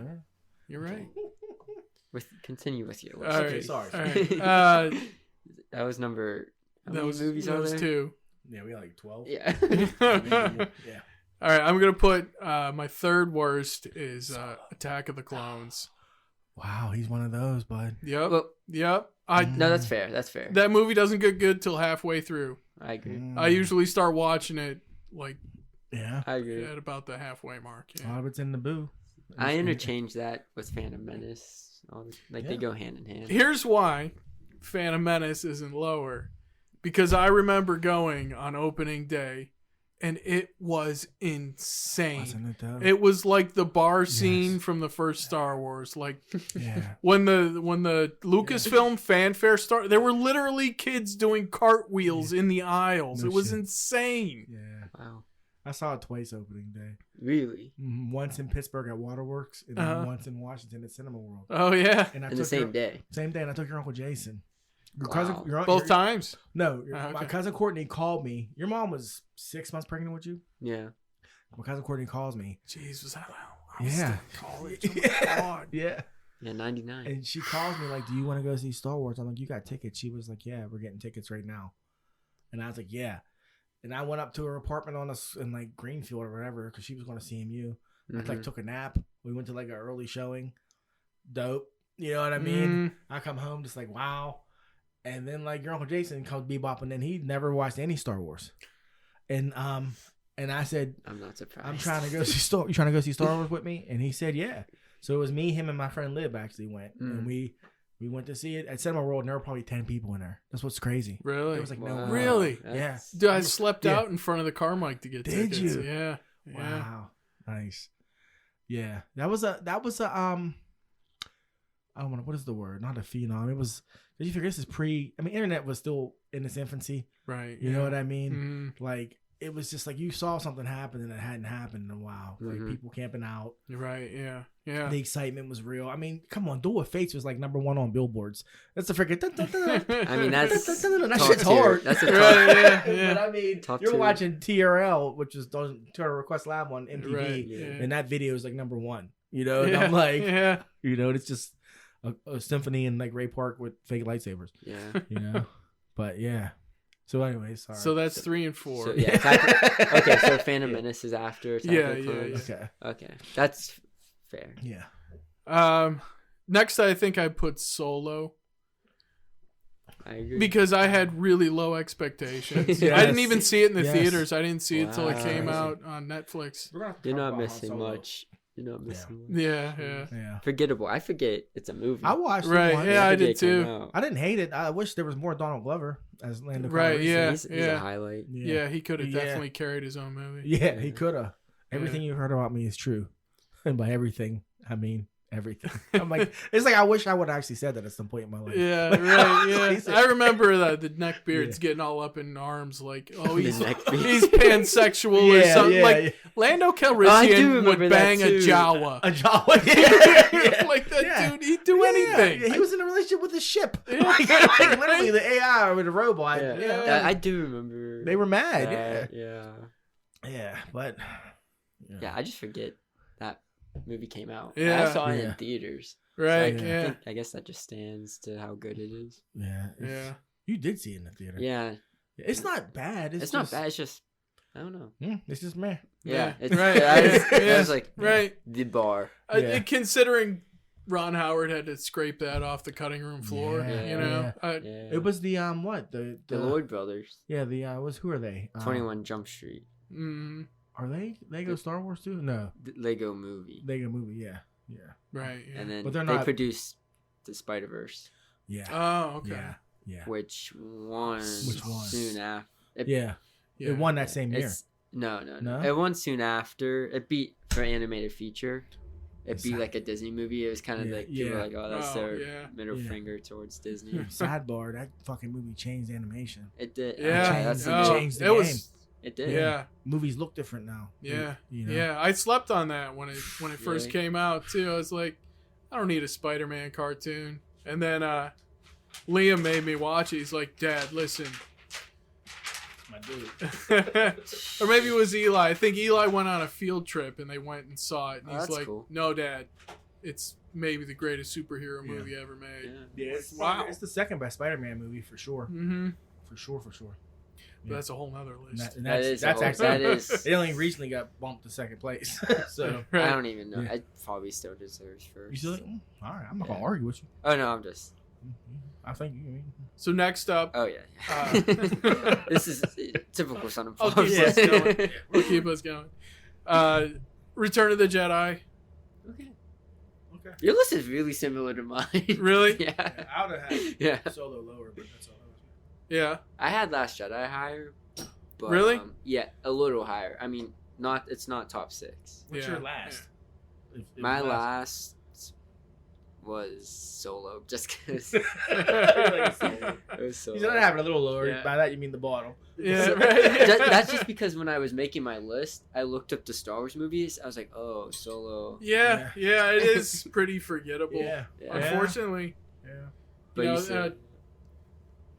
You're right. Continue with your All list. right. Okay, sorry. All right. That was number. How That many was movies that are was there? 2. Yeah, we had like 12. Yeah. Yeah. All right, I'm gonna put my third worst is Attack of the Clones. Wow, he's one of those, bud. Yep, Well, yep. no, that's fair. That's fair. That movie doesn't get good till halfway through. I agree. I usually start watching it like Yeah. I agree. at about the halfway mark. A Yeah. lot of it's in Naboo. I interchange that with Phantom Menace. They Yeah. go hand in hand. Here's why Phantom Menace isn't lower, because I remember going on opening day, and it was insane. Wasn't it though? It was like the bar scene Yes. from the first Star Wars. Like Yeah. when the Lucasfilm fanfare started, there were literally kids doing cartwheels in the aisles. No it was shit. insane. Yeah. Wow. I saw it twice opening day. Really? Once in Pittsburgh at Waterworks, and then once in Washington at Cinema World. Oh yeah, And I In the same day. Same day, and I took your Uncle Jason. Your Wow. cousin, both times. No, Oh, my okay. cousin Courtney called me. Your mom was 6 months pregnant with you. Yeah. My cousin Courtney calls me. Jeez, was that? I was Yeah. still in college. Oh my God. Yeah. Yeah, 99. And she calls me like, "Do you want to go see Star Wars?" I'm like, "You got tickets?" She was like, "Yeah, we're getting tickets right now." And I was like, "Yeah." And I went up to her apartment in like Greenfield or whatever because she was going to CMU. I like Mhm. took a nap. We went to like an early showing. Dope. You know what I mean? Mm, I come home just like, wow. And then like your Uncle Jason comes bebop, and then he never watched any Star Wars. And I said, I'm not surprised. I'm trying to go see Star. You trying to go see Star Wars with me? And he said, yeah. So it was me, him, and my friend Lib actually went, and we went to see it at Cinema World. And there were probably 10 people in there. That's what's crazy. really? There was like no Wow. one. Really? That's- Dude, I slept Yeah. out in front of the Carmike to get Did tickets. you? Yeah. Yeah. Wow, nice. Yeah, that was a I don't know what is the word? Not a phenom. It was. Did you figure this is pre? I mean, internet was still in its infancy. Right. You know what I mean? Mm, Like it was just like you saw something happen and it hadn't happened in a while. Like Mhm. people camping out. you're right. Yeah. Yeah. The excitement was real. I mean, come on, Duel of Fates was like #1 on billboards. That's a freaking. I mean, that's that top shit's tier. hard. That's a top. Right, yeah, yeah. But I mean, Top you're tier. watching TRL, which is Total Request Lab on MTV, Right. Yeah. Yeah. and that video is like #1. You know, and Yeah, I'm like, yeah. you know, it's just a symphony in like Ray Park with fake lightsabers. Yeah. You know, but yeah. So, anyways, sorry. So that's 3 and 4. So, yeah. Okay, so Phantom Menace is after Attack Yeah, of the yeah, Clones. okay, Okay, that's fair. yeah. Next, I think I put Solo. I agree. because I had really low expectations. Yes. I didn't even see it in the Yes. theaters. I didn't see it till it Wow. came out on Netflix. We're gonna have to You're talk not about Han missing Solo. much. You're not missing much. Yeah. Yeah. Forgettable. I forget it's a movie. I watched Right, it once. yeah, I forget did it came too. out. I didn't hate it. I wish there was more Donald Glover as Lando Right, Calrissian. yeah. He's a highlight. Yeah, he could have Yeah. definitely carried his own movie. Yeah, he could have. Everything you heard about me is true. And by everything, I mean everything. I'm like, it's like I wish I would have actually said that at some point in my life. Yeah, right. Yeah, He said- I remember the neckbeard's getting all up in arms, like, oh, The he's neckbeard. he's pansexual or something. Like Lando Oh, I do Calrissian would remember that bang a too. Jawa. A Jawa. Yeah. Like that Yeah. dude, he'd do anything. Yeah, he was in a relationship with a ship. Yeah. Like, literally, the AI with the robot. Yeah. Yeah. I do remember. They were mad. that, Yeah. Yeah. Yeah, but. Yeah, I just forget that movie came out. Yeah. I saw it Yeah. in theaters. Right? So Yeah. I guess that just stands to how good it is. Yeah. Yeah. You did see it in the theater. Yeah. It's not bad. It's not bad. It's just, I don't know. It's just meh. Yeah. Yeah. It's, Right. I was like, Right. the bar. Yeah. Considering Ron Howard had to scrape that off the cutting room floor, Yeah. you know. Yeah. It was the what the the Lloyd Brothers. Yeah, the who are they? 21 Jump Street. Are they Lego Star Wars too? No, The Lego movie. Lego movie. Yeah, Right. Yeah. And then But they're they not- produced the Spider-Verse, yeah, Oh, okay. yeah. which won Which won? soon after. Yeah. Yeah. It won that same year. No. No? It won soon after. It beat for animated feature. It It's beat sad. like a Disney movie. It was kind of Yeah, like people were yeah. like, oh, that's Oh, their yeah. middle Yeah. finger towards Disney. Sidebar: that fucking movie changed animation. It did. Yeah. that's It the changed the it was. It did. Yeah. Movies look different now. Yeah. You know? Yeah. I slept on that when it first Really? came out too. I was like, I don't need a Spider-Man cartoon. And then Liam made me watch it. He's like, Dad, listen. My dude. Or maybe it was Eli. I think Eli went on a field trip and they went and saw it. And Oh, he's that's like, cool. No, Dad, it's maybe the greatest superhero Yeah. movie ever made. Yeah. Yeah, it's, Wow. it's the second best Spider-Man movie for sure. Mm-hmm. For sure. But that's a whole nother And list. and That that's is a that's whole- actually that is. it only recently got bumped to second place. So I Right. don't even know. Yeah. It probably still deserves first. you still like, all right, I'm not gonna Yeah. argue with you. Oh no, I'm just. I think you. So next up, Oh yeah. This is typical Son of I'll Pops. keep us going. We'll keep us going. Return of the Jedi. Okay. Okay. Your list is really similar to mine. Really? Yeah. I would have had Yeah. Solo lower, but that's all. Yeah. I had Last Jedi higher. But, Really? Yeah, a little higher. I mean, it's not top 6. What's Yeah. your last? My last was Solo, just because it was so. You said I have it a little lower. Yeah. By that you mean the bottom. Yeah. So- Right. That's just because when I was making my list, I looked up the Star Wars movies. I was like, oh, Solo. Yeah. Yeah. It is pretty forgettable. Yeah. Yeah. Unfortunately, Yeah. But You you know, said,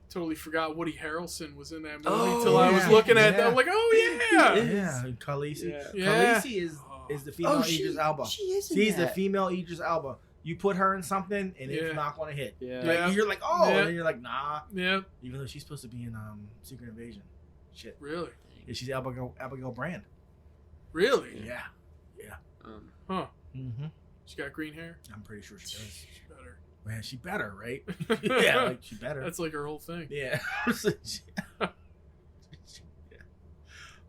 totally forgot Woody Harrelson was in that movie Oh, until I was yeah. looking at that. Yeah. I'm like, oh yeah. Yeah. Khaleesi. Yeah. Yeah. Khaleesi is Oh. the female Idris Elba. She is in She's the that. female Idris Elba. You put her in something and Yeah. it's not gonna hit. Yeah. Like, Yeah. you're like, oh, Yeah. and then you're like, nah. Yeah. Even though she's supposed to be in Secret Invasion. Shit. Really. Yeah, she's Abigail Brand. Really. Yeah. Huh. Mm-hmm. She got green hair. I'm pretty sure she does. She's better. Man, she better, right? Yeah, like she better. That's like her whole thing. Yeah.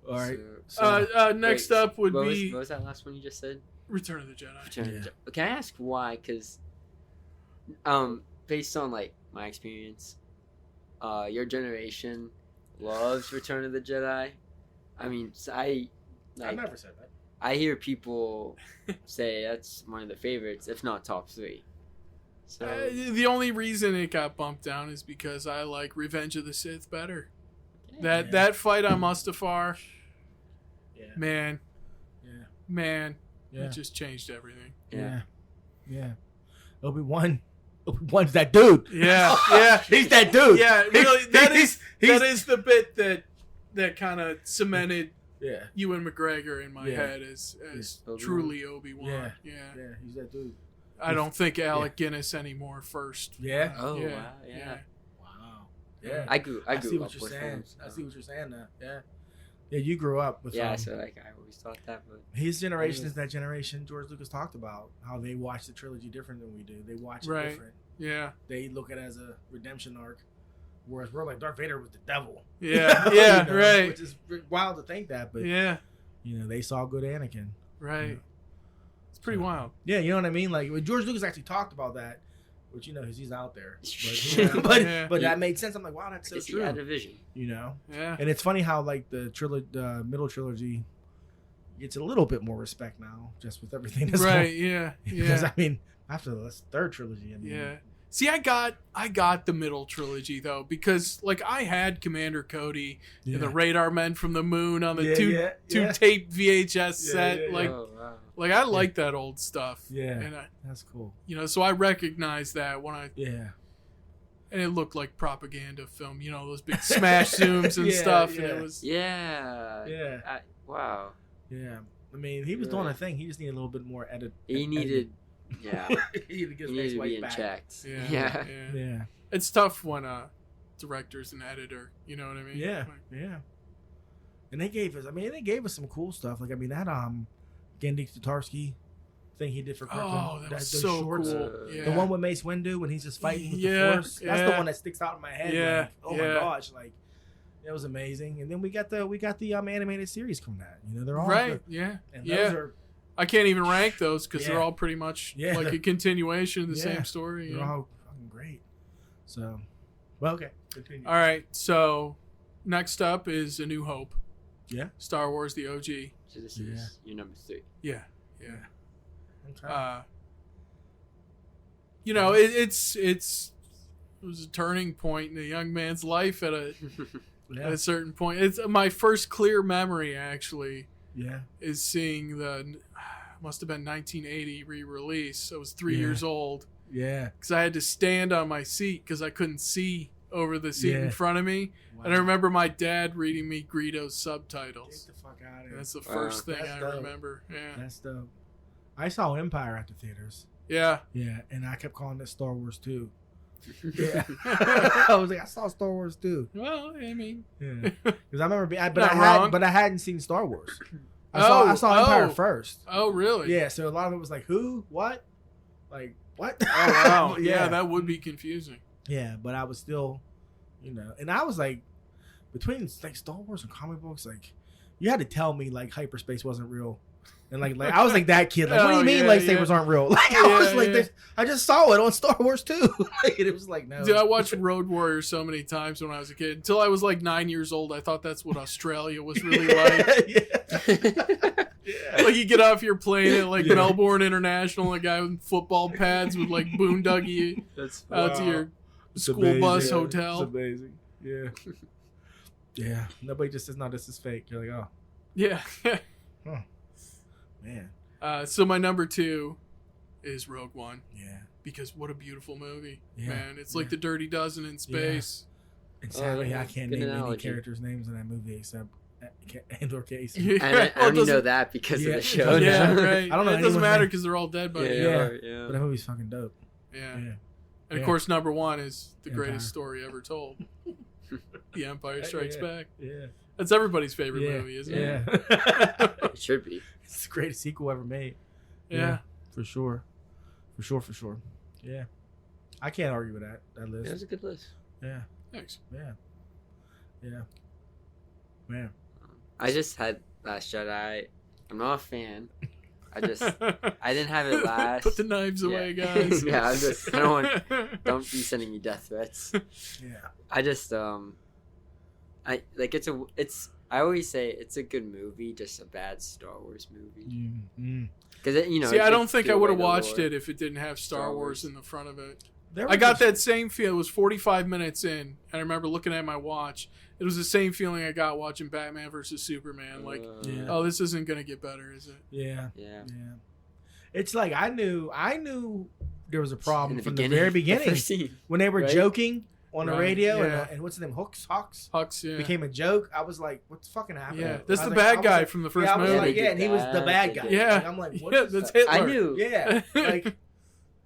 All right. So- Next Wait, up would what be what was that last one you just said? Return of the Jedi. Return of the Yeah. Jedi. Can I ask why? Because, based on like my experience, your generation loves Return of the Jedi. I mean, I like, never said that. I hear people say that's one of the favorites, if not top 3. So The only reason it got bumped down is because I like Revenge of the Sith better. That fight on Mustafar, Yeah. man, Yeah. Yeah. it just changed everything. yeah. Yeah. Obi-Wan's that dude. Yeah, yeah, He's that dude. yeah. Really, He's- that is the bit that kind of cemented Yeah. Ewan McGregor in my Yeah. head as Obi-Wan. truly Obi-Wan. Yeah. Yeah. Yeah, he's that dude. I don't think Alec Guinness anymore first. Yeah. Oh yeah. wow, yeah. Wow. Yeah. I grew I see up what you're with saying. him. I see what you're saying now. Yeah. Yeah, you grew up with Yeah, so like I always thought that, but his generation is that generation George Lucas talked about, how they watch the trilogy different than we do. They watch it Right. different. Yeah. They look at it as a redemption arc. Whereas we're like Darth Vader was the devil. Yeah, yeah, You know, right. Which is wild to think that, but Yeah, they saw good Anakin. right. Yeah. It's pretty wild. Yeah, you know what I mean. Like when George Lucas actually talked about that, which he's out there, Yeah. but that made sense. I'm like, wow, that's I so guess he true. had a vision. Yeah. And it's funny how like the middle trilogy gets a little bit more respect now, just with everything that's Right. going. Yeah. Because Yeah. I mean, after the third trilogy, Yeah. See, I got the middle trilogy though, because like I had Commander Cody and the Radar Men from the Moon on the two tape VHS set. yeah. Like, Oh, wow. like I like that old stuff. Yeah. And That's cool. so I recognized that when Yeah. and it looked like propaganda film. Those big smash zooms and Yeah, stuff. yeah. And it was Yeah. Wow. Yeah. I mean, he was doing a thing. He just needed a little bit more edit. He needed. Yeah. he needed to get He his needed to weight be back. checked. yeah. Yeah. It's tough when director's an editor. You know what I mean? Yeah. Like, Yeah. And they gave us some cool stuff. Like I mean that Gendy Tatarsky thing he did for Kirkland. oh, that was those so shorts. cool. Yeah. The one with Mace Windu when he's just fighting with the Yeah, Force. That's the yeah. one that sticks out in my head. Yeah, Like, oh yeah. my gosh, like it was amazing. And then we got the animated series coming out. They're all Right. good. Yeah. And Yeah. those are I can't even rank those because Yeah. they're all pretty much Yeah. like a continuation of the Yeah. same story. they're Yeah. all fucking great. So, well, okay, continue. All right. So next up is A New Hope. Yeah. Star Wars, the OG. So this Yeah. is your number 3. Yeah. Yeah. Okay. It was a turning point in a young man's life at a yeah. certain point. It's my first clear memory actually Yeah. is seeing must have been 1980 re-release. I was 3 Yeah. years old Yeah. because I had to stand on my seat because I couldn't see over the seat Yeah. in front of me. Wow. And I remember my dad reading me Greedo's Get subtitles. the fuck out of here. That's the Wow. first thing That's I dope. remember. Yeah. That's dope. I saw Empire at the theaters. Yeah. Yeah, and I kept calling it Star Wars 2. Yeah. I was like, I saw Star Wars 2. Well, I mean, Yeah. Because I remember Not wrong. I hadn't seen Star Wars. I saw Empire first. oh, really? Yeah, so a lot of it was like, who? What? Like, what? Oh, wow. yeah. Yeah, that would be confusing. Yeah, but I was still, and I was like, between like Star Wars and comic books, like, you had to tell me like hyperspace wasn't real. And like I was like that kid. Like, what do Oh, you mean yeah, lightsabers yeah. aren't real? Like I Yeah, was like, yeah. I just saw it on Star Wars 2. Like, it was like, no. Dude, I watched Road Warrior so many times when I was a kid. Until I was like 9 years old, I thought that's what Australia was really like. yeah. Like you get off your plane at like Yeah. Melbourne International, a guy with football pads would like boondoggle you That's out to Wow. your It's school amazing. bus It's hotel. amazing. Yeah. Yeah. Nobody just says, no, this is fake. You're like, oh, Yeah. man. So my number 2 is Rogue One Yeah. because what a beautiful movie, Yeah. man! It's like Yeah. The Dirty Dozen in space. And sadly, yeah. I can't Good name any analogy. characters' names in that movie except Andor Casey. Yeah. And I Well, it only know doesn't- that because Yeah. of the show. Yeah, now. right. I don't know It doesn't anyone's matter name. because they're all dead by Yeah, now. Yeah. yeah. But that movie's fucking dope. Yeah. Yeah. And Yeah. of course, number 1 is the Empire. greatest story ever told. The Empire Strikes Yeah. Back. Yeah. That's everybody's favorite Yeah. movie, isn't Yeah. it? It should be. It's the greatest sequel ever made. Yeah. For sure. For sure. Yeah. I can't argue with that That was list. a good list. Yeah. Thanks. Yeah. Yeah. Man. I just had Last Jedi. I'm not a fan. I didn't have it last. Put the knives Yeah. away, guys. Yeah, I don't want. Don't be sending me death threats. Yeah. I just I like it's. I always say it's a good movie, just a bad Star Wars movie. Because See, I don't think I would have away the watched lore. it if it didn't have Star Star Wars Wars. in the front of it. There I was got a- that same feel. It was 45 minutes in, and I remember looking at my watch. It was the same feeling I got watching Batman versus Superman. Like, Yeah. oh, this isn't gonna get better, is it? Yeah. Yeah. Yeah. It's like I knew there was a problem In the from beginning, the very the beginning first scene. when they were right? joking on the Right, radio yeah. and what's his name, Hawks Hux, yeah. became a joke. I was like, what's fucking happening? Yeah, that's I the was like- bad I was guy like- from the first yeah, I was movie. like, They yeah, did and he was the that, bad they guy. did Yeah. And I'm like, what Yeah, is that's that? Hitler. I knew. Yeah, like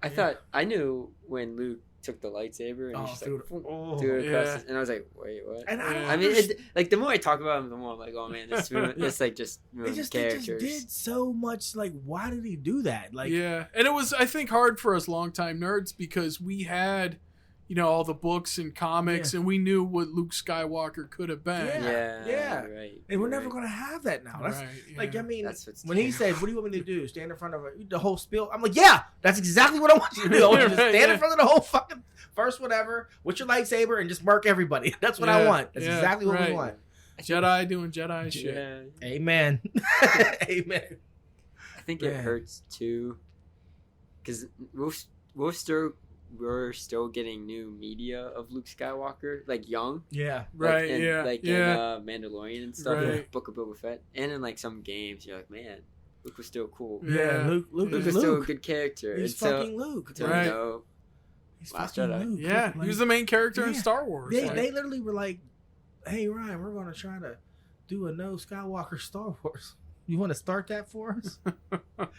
I thought I knew when Luke took the lightsaber and Oh, he just dude. like Oh. threw it across, Yeah. and I was like, wait, what? and I don't Yeah. I mean, understand. like the more I talk about him, the more I'm like, oh man, this like just They ruined just characters. did so much. Like, why did he do that? Like, yeah, and it was, I think, hard for us longtime nerds because we had, all the books and comics, and we knew what Luke Skywalker could have been. Yeah. Right. And we're right. never gonna have that now. That's Right, like, yeah. I mean, That's what's when he terrible. said, "What do you want me to do? Stand in front of the whole spiel?" I'm like, "Yeah, that's exactly what I want you to do. I want you to Right, stand yeah. in front of the whole fucking first whatever with your lightsaber and just murk everybody. That's what I Yeah, want. That's yeah, exactly what we right. want." Jedi doing Jedi shit. Yeah. Amen. Amen. I think it Man. hurts too, because we're still getting new media of Luke Skywalker, like young, Yeah. Right, like in, yeah. like yeah. in Mandalorian and stuff, Right. Book of Boba Fett, and in like some games, you're like, man, Luke was still cool. Yeah. Luke Luke is was still a Luke. good character. He's and so, fucking Luke. to Right. know, He's Last fucking Jedi. Luke. Yeah, Like, he was the main character in Yeah. Star Wars. They Like, they literally were like, "Hey Ryan, we're gonna try to do a no Skywalker Star Wars. You want to start that for us?"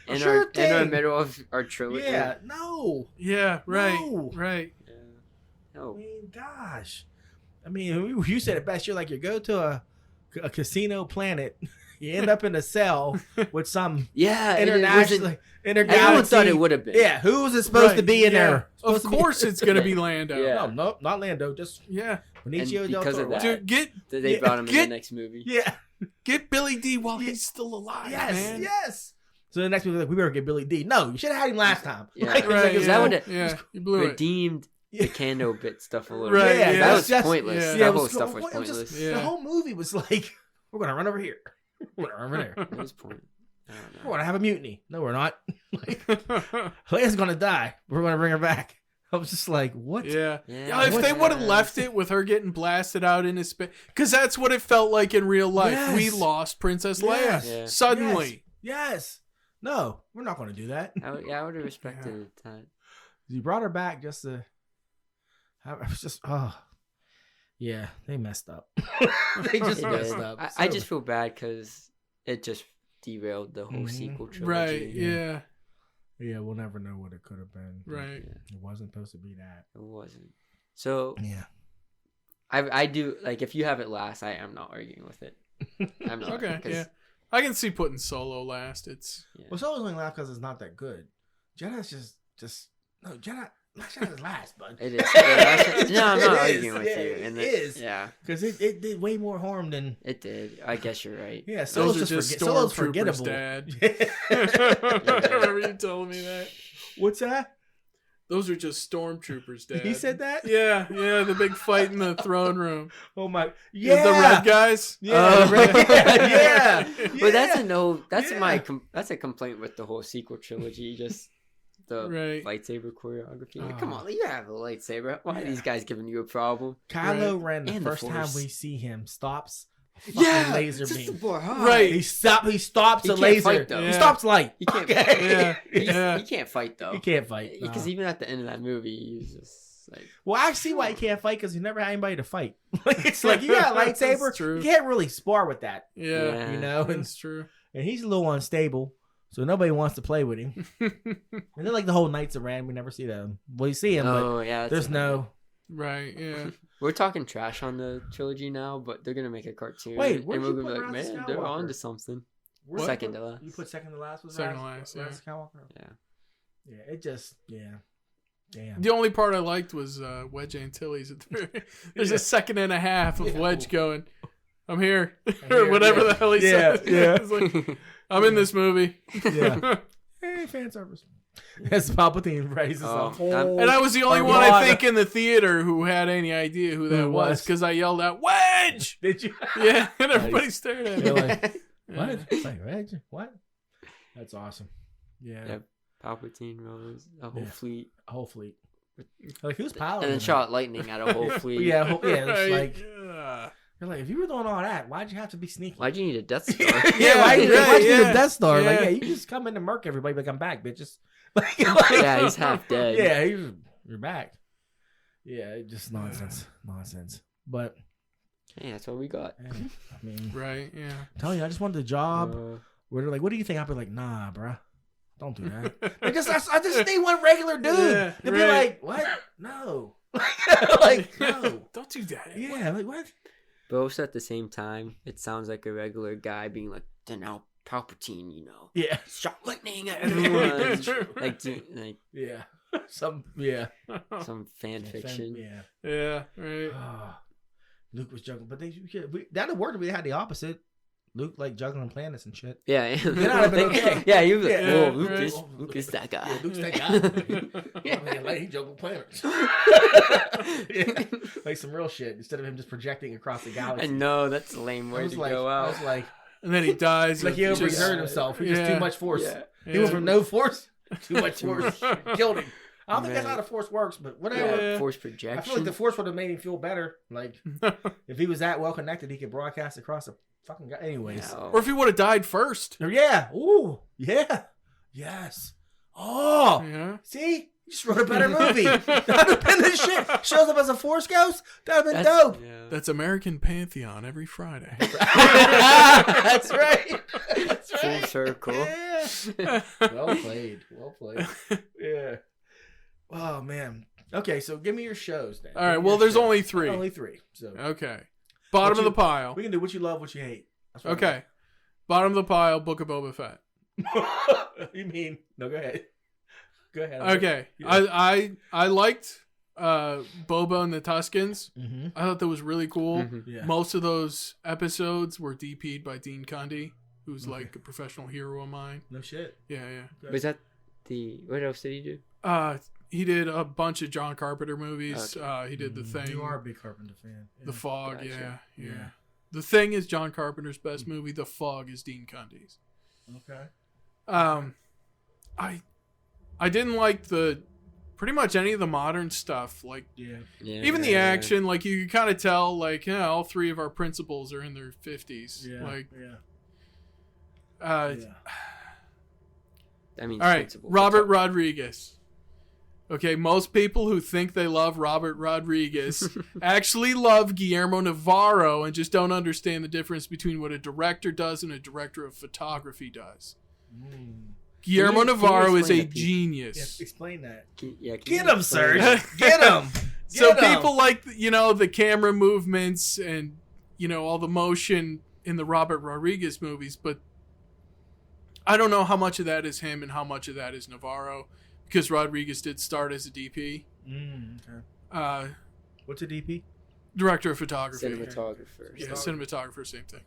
in Sure our thing. middle of our trilogy. Yeah. No. yeah, right, No. right. Yeah. I No. mean, gosh. I mean, you said it best. You're like, you go to a casino planet, you end up in a cell with some Yeah. and it international, wasn't- Everyone thought it would have been. Yeah, who was it supposed to Right, be in yeah. there? Of Supposed to be- course, it's gonna be Lando. Yeah. No, nope, not Lando. Just Yeah. Benicio And del because of Toro. that- Dude, They Yeah, brought him in get- the next movie. Yeah. get Billy D while Yeah. he's still alive, Yes. man. Yes. So the next movie, like, we better get Billy D. No, you should have had him last time. Yeah. Like, it was Right, like, it was that yeah, would've- yeah, you blew it. Redeemed Yeah. the Kando bit stuff a little Right, bit. yeah, That that's was just- pointless. yeah. That Yeah, it whole was stuff cool. was It was pointless. just- Yeah. The whole movie was like, we're gonna run over here. We're gonna run over there. It was point. I don't We're know. gonna have a mutiny. No, we're not. Like, Leia's gonna die. We're gonna bring her back. I was just like, what? yeah. Yeah. Yeah, if they would have left it with her getting blasted out into space, because that's what it felt like in real life. Yes. We lost Princess Yes. Leia Yeah. suddenly. Yes. No, we're not gonna do that. I would have respected that. You brought her back just to. I was just, oh, yeah, they messed up. They just It messed did. up. I So- just feel bad because it just derailed the whole Mhm. sequel trilogy. Right? Yeah. Yeah, we'll never know what it could have been. Right. Yeah, It wasn't supposed to be that. it wasn't. So Yeah. I do like if you have it last, I am not arguing with it. I'm not. Okay. 'cause- Yeah. I can see putting Solo last. It's yeah. Well, Solo's only last because it's not that good. Jedi's just no Jedi. Last Jedi's last, bud. It is. No, I'm not It is. arguing with Yeah, you. it And is. Yeah, Because it did way more harm than. it did. I guess you're right. Yeah, Solo's those are just just Solo's stormtroopers, forgettable. Dad. Yeah. Remember you telling me that? What's that? Those are just stormtroopers, Dad. He said that? Yeah, yeah, the big fight in the throne room. Oh my! With Yeah, the red guys. Yeah, the red- yeah, yeah. But that's a no. That's Yeah. my. That's a complaint with the whole sequel trilogy. Just the Right. lightsaber choreography. Oh. Come on, you have a lightsaber. Why are these guys giving you a problem? Kylo Ren. The And the first time Force. we see him, stops. A fucking laser just beam. the boy, huh? Right. He stops He a can't laser. fight, though. He Yeah. stops light. He can't. Okay. Yeah. He, Yeah. he can't fight though. He can't fight. Because no. even at the end of that movie, he's just like. Well, I see why he can't fight because he never had anybody to fight. Like, it's like you got a That's lightsaber. true. You can't really spar with that, Yeah, Yeah. you know. And, that's true. and he's a little unstable, so nobody wants to play with him. And then like the whole Knights of Ren, we never see them. Well, you see him, Oh yeah. but there's no. Right, yeah. We're talking trash on the trilogy now, but they're gonna make a cartoon. Wait, where'd and we're you gonna be put like, Rise of man, they're Skywalker? on to something. Where's Second you to put- last. You put second to last. Was Second to Rise last, yeah. of Skywalker. Yeah. Yeah, it just Damn. The only part I liked was Wedge Antilles. There's Yeah. a second and a half of Yeah. Wedge going, I'm here. here, or whatever yeah. the hell he Yeah, says. yeah. It's like, I'm in this movie. Yeah. Hey, fan service. As Palpatine raises Oh, a whole. I'm- And I was the only Oh, one, God. I think, in the theater who had any idea who that Who it was was. because I yelled out, Wedge! Did you? Yeah, and everybody stared at me. You're like, Yeah. what? Like, Reg? What? That's awesome. Yeah. Yep. Palpatine rose a whole Yeah. fleet, A whole fleet. Like, who's piloting? and then it? shot lightning at a whole fleet. Yeah, yeah. It's Right, like, yeah. you're like, if you were doing all that, why'd you have to be sneaky? Why'd you need a Death Star? Yeah, why'd you right, need yeah. a Death Star? Like, Yeah. yeah, you just come in to murk everybody, like, I'm back, bitches. Like, Yeah, he's half dead. Yeah, you're back. Yeah, it just nonsense. Nonsense. But, Hey, that's what we got. eh, I mean, Right, yeah. I'm telling you, I just wanted a job Uh, where they're like, what do you think? I'd be like, nah, bruh. Don't do that. I just need one regular dude. Yeah, They'd be right. like, what? No. Like, no. Don't do that. Yeah, like, what? but also at the same time, it sounds like a regular guy being like, then now Palpatine, Yeah. shot lightning at everyone. True. like, dude, like, Yeah. Some yeah. Some fan fiction. Yeah. Yeah, right. Luke was juggling, but that worked. We had the opposite. Luke like juggling planets and shit. Yeah, Then I'd have been okay. Yeah, he was like, Yeah, "Whoa, right. Luke is that guy." Yeah, Luke's that guy. Yeah, man, like he juggled planets. Yeah, like some real shit instead of him just projecting across the I galaxy. know that's a lame I way was to like, go I out. was like, And then he dies. like he of just- overexerted himself. He just Yeah. too much force. Yeah. He went from no force, too much force, killed him. I don't think that's Man. how the force works, but whatever. Yeah. Force I feel like projection. the force would have made him feel better. Like if he was that well connected, he could broadcast across the fucking guy. Anyways, No. Or if he would have died first. yeah. Ooh, yeah, yes. Oh, Yeah. see, you just wrote a better movie. That'd have been this shit. Shows up as a force ghost. That'd have been dope. Yeah. That's American Pantheon every Friday. That's right. That's Full right. circle. Yeah. Well played. Well played. Yeah. Oh man. Okay, so give me your shows then. All right. Give me Well, your there's shows. only 3. Only 3. So Okay. Bottom of the pile. we can do what you love, what you hate. That's what Okay. Bottom of the pile. Book of Boba Fett. You mean? No, go ahead. Go ahead. Okay. Yeah. I liked Boba and the Tuscans. Mm-hmm. I thought that was really cool. Mhm. Yeah. Most of those episodes were DP'd by Dean Cundy, who's Okay. like a professional hero of mine. No shit. Yeah, yeah. Was that what else did he do? He did a bunch of John Carpenter movies. Okay. He did The Thing, You are a big Carpenter fan. Yeah. The Fog. Gotcha. Yeah, yeah, Yeah. The Thing is John Carpenter's best movie. The Fog is Dean Cundy's. Okay. I didn't like pretty much any of the modern stuff. Like Yeah. Yeah. even the action, like you can kind of tell, like all 3 of our principals are in their 50s. Yeah. Like, yeah. yeah. I mean, All right, principal. Robert Rodriguez. Okay, most people who think they love Robert Rodriguez actually love Guillermo Navarro and just don't understand the difference between what a director does and a director of photography does. Guillermo Can you Navarro is explain a to people? genius. Yeah, explain that. Can you Get him, explain- Serge. Get him. So Get 'em. people like, the camera movements and, all the motion in the Robert Rodriguez movies, but I don't know how much of that is him and how much of that is Navarro, because Rodriguez did start as a DP, Okay. What's a DP? director of photography. Cinematographer. Yeah, cinematographer, same thing.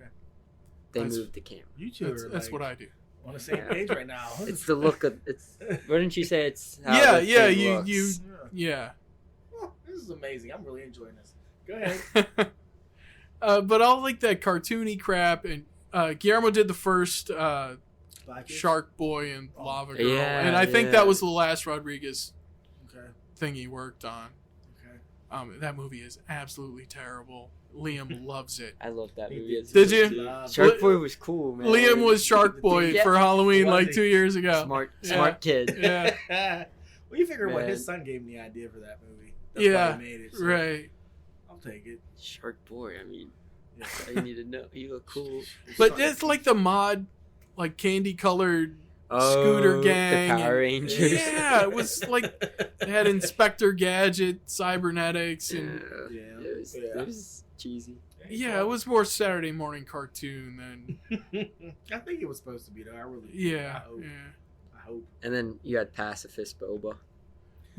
They That's- moved the camera. You two That's are what I do. on the same page right now. It's the look of it's. Wouldn't you say it's? How Yeah, the yeah, thing you- looks? you- Yeah. Yeah. Oh, this is amazing. I'm really enjoying this. Go ahead. But I'll like that cartoony crap, and Guillermo did the first Black Kids? Shark Boy and Lava Girl, Yeah, and I think yeah. that was the last Rodriguez Okay. thing he worked on. Okay. That movie is absolutely terrible. Liam loves it. I love that He movie. did as Did a you? kid. Love Shark it. Boy was cool, man. Liam was Shark Boy Yeah. for Halloween Was like he? 2 years ago. smart Yeah. kid. Yeah, Well, you figure what Man. his son gave him the idea for that movie. That's Yeah, why he made it. So right. I'll take it. Shark Boy. I mean, Yeah. I need to know. You look cool. But it's like the mod, like candy colored Scooter Gang. The Power and- Rangers. Yeah, it was like they had Inspector Gadget, cybernetics, and Yeah. Yeah. It was cheesy. yeah, it was more Saturday morning cartoon than I think it was supposed to be though. I really. yeah, I hope. yeah. I hope. And then you had Pacifist Boba.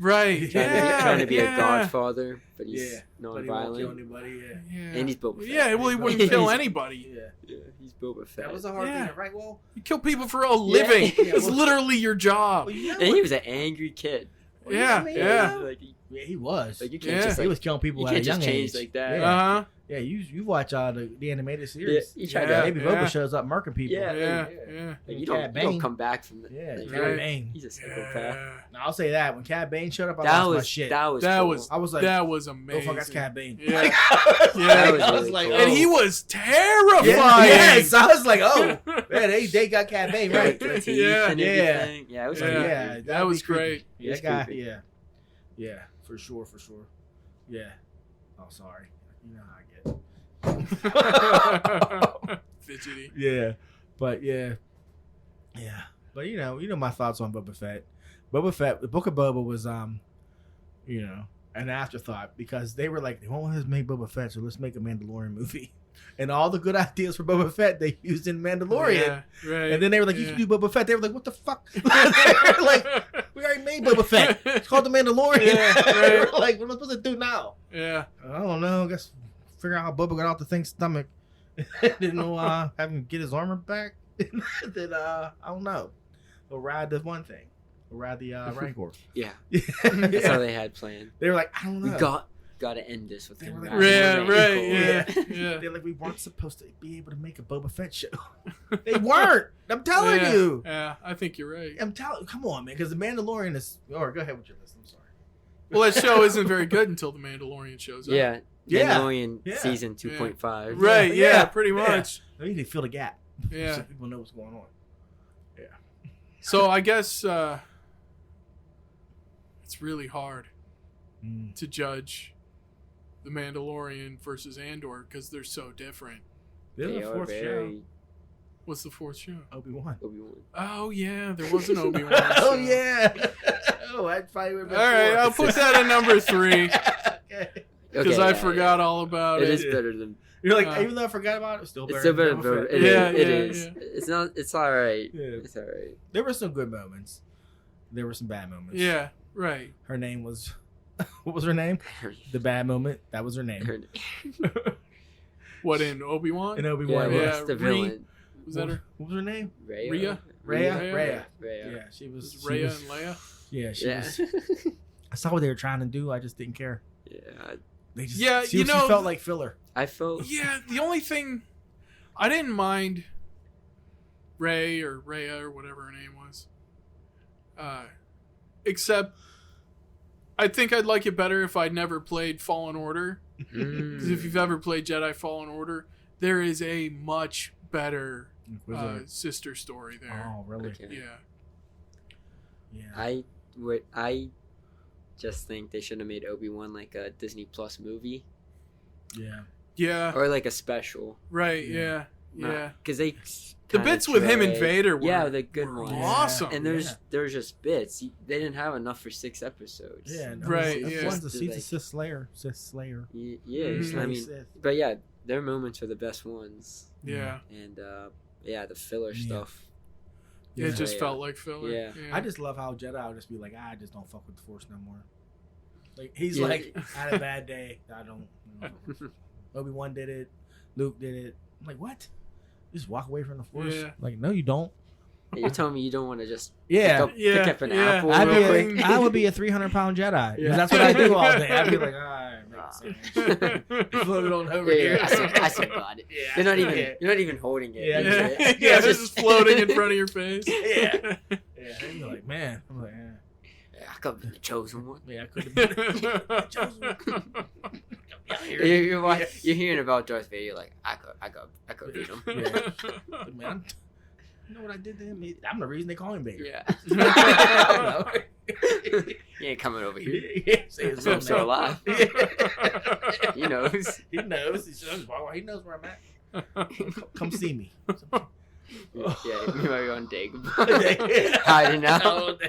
Right. Trying Trying, Yeah, to, trying to be yeah. a godfather, but he's Yeah, But he won't kill non-violent. anybody. Yeah. Yeah. And he's Boba Fett. Yeah, well, he wouldn't He's- kill anybody. Yeah. Yeah, he's Boba Fett. That was a hard Yeah. thing to write. Well, You kill people for a living. Yeah, It's well- literally your job. well, you know And he what- was an angry kid. well, you know Yeah, what I mean? yeah. Like, Yeah, he was. like you can't Yeah. just He like was killing people you at a can't young just change age. like that. Yeah. Uh huh. Yeah, you watch the animated Yeah, series. he tried Yeah. to. Baby Boba shows up murking people. Yeah. Yeah. Yeah. Like, you Cad don't Bane. come back from that. Yeah, like, Cad Right. Bane. he's a psychopath. Yeah. Now, I'll say that when Cad Bane showed up, I That lost my was shit. that was That cool. was I was like, that was "Oh amazing. fuck, that's Cad Bane." Yeah. Like, Yeah. That was I was really like, cool. And oh. he was terrifying. Yes, I was like, oh, man, they got Cad Bane Yeah, right. with the teeth Yeah. and Yeah. everything. Yeah, it was Yeah. creepy. Yeah, That that'd was be creepy. great. He was That guy, creepy. yeah, for sure. Yeah. Oh, sorry. You know how I get. Fidgety. Yeah, but yeah, but you know my thoughts on Boba Fett. Boba Fett, the Book of Boba was an afterthought because they were like, they won't let us make Boba Fett, so let's make a Mandalorian movie. And all the good ideas for Boba Fett they used in Mandalorian. Yeah, right. And then they were like, you Yeah. should do Boba Fett. They were like, what the fuck? They were like, we already named Boba Fett. It's called the Mandalorian. Yeah, right. Like, what am I supposed to do now? Yeah. I don't know. I guess figure out how Boba got out the thing's stomach. Didn't know have him get his armor back. Then I don't know. We'll ride the one thing. We'll ride the Rancor. Yeah. That's how they had planned. They were like, I don't know. We got to end this with They him. were like, riding Yeah, the right, Rancor. yeah. They're like, we weren't supposed to be able to make a Boba Fett show. They weren't. I'm telling Yeah, you. Yeah, I think you're right. I'm telling. Come on, man. Because the Mandalorian is. Or go ahead with your list. I'm sorry. Well, that show isn't very good until the Mandalorian shows up. Yeah. Yeah. Mandalorian Yeah. season 2.5. Right, Yeah, yeah, pretty much. They need to fill the gap. Yeah. So people know what's going on. So I guess it's really hard Mm. to judge the Mandalorian versus Andor because they're so different. There's They a are fourth show. very What's the fourth show? Obi-Wan. Obi-Wan. Oh yeah, there was an Obi-Wan Oh, show. yeah. Oh, I'd probably would All right, I'll put that at number 3 Okay. because Okay, I yeah, forgot all about It it. is better than. You're like, Uh, even though I forgot about it, it's still better. It's still better than than. Boba Fett. It Yeah, is. yeah, It's not. It's all right. Yeah. It's all right. There were some good moments. There were some bad moments. Yeah, right. Her name was. What was her name? The bad moment. That was her name. What in Obi-Wan? In Yeah, Obi-Wan. yeah. what's the villain? Was that her? What was her name? Rhea? Rhea. Rhea. Yeah, she was. Was she Rhea was- and Leia? Yeah, she Yeah. was. I saw what they were trying to do. I just didn't care. Yeah. They just, Yeah, she, you know- she felt like filler. I felt. Yeah, the only thing I didn't mind Ray or Rhea or whatever her name was. Except I think I'd like it better if I'd never played Fallen Order. Because if you've ever played Jedi Fallen Order, there is a much better sister story there. Oh, really? Okay. Yeah. Yeah. I just think they should have made Obi-Wan like a Disney Plus movie Yeah. Yeah. or like a special. Right. Yeah. Yeah. Because they. The kinda bits with him and tried- Vader were, Yeah, the good were ones. awesome. And there's just bits. They didn't have enough for 6 episodes. Yeah. No, Right, That's yeah. one's the Just He's like- a Sith Slayer. Sith Slayer. Yeah. Mhm. I mean, Sith. but yeah, their moments are the best ones. Yeah. And yeah, the filler Yeah. stuff. It just Yeah. felt like filler. Yeah. I just love how Jedi would just be like, I just don't fuck with the Force no more. Like he's Yeah. like, I had a bad day. I don't. Obi-Wan did it. Luke did it. I'm like, what? You just walk away from the Force? Yeah. Like, no, you don't. You're telling me you don't want to just Yeah. Yeah, pick up an yeah. apple I'd real be quick? I would be a 300-pound Jedi. 'Cause Yeah. That's what I do all day. I'd be like, all right, makes sense. Float it on over here. I still got it. Yeah. You're not even Yeah. you're not even holding it. Yeah. You're Yeah, just- yeah, it's just floating in front of your face. Yeah. Yeah. And you're like, man. I'm like, I could have been the chosen one. yeah, I could have been. You're hearing about Darth Vader. You're like, I could beat him. Yeah. Man, you know what I did to him? I'm the reason they call him Vader. Yeah. I You ain't coming over here. don't know. Say his I'm own still name. alive. He He knows. He knows. He knows where I'm at. Come see me. Yeah, we might be on Dagobah. Hiding out.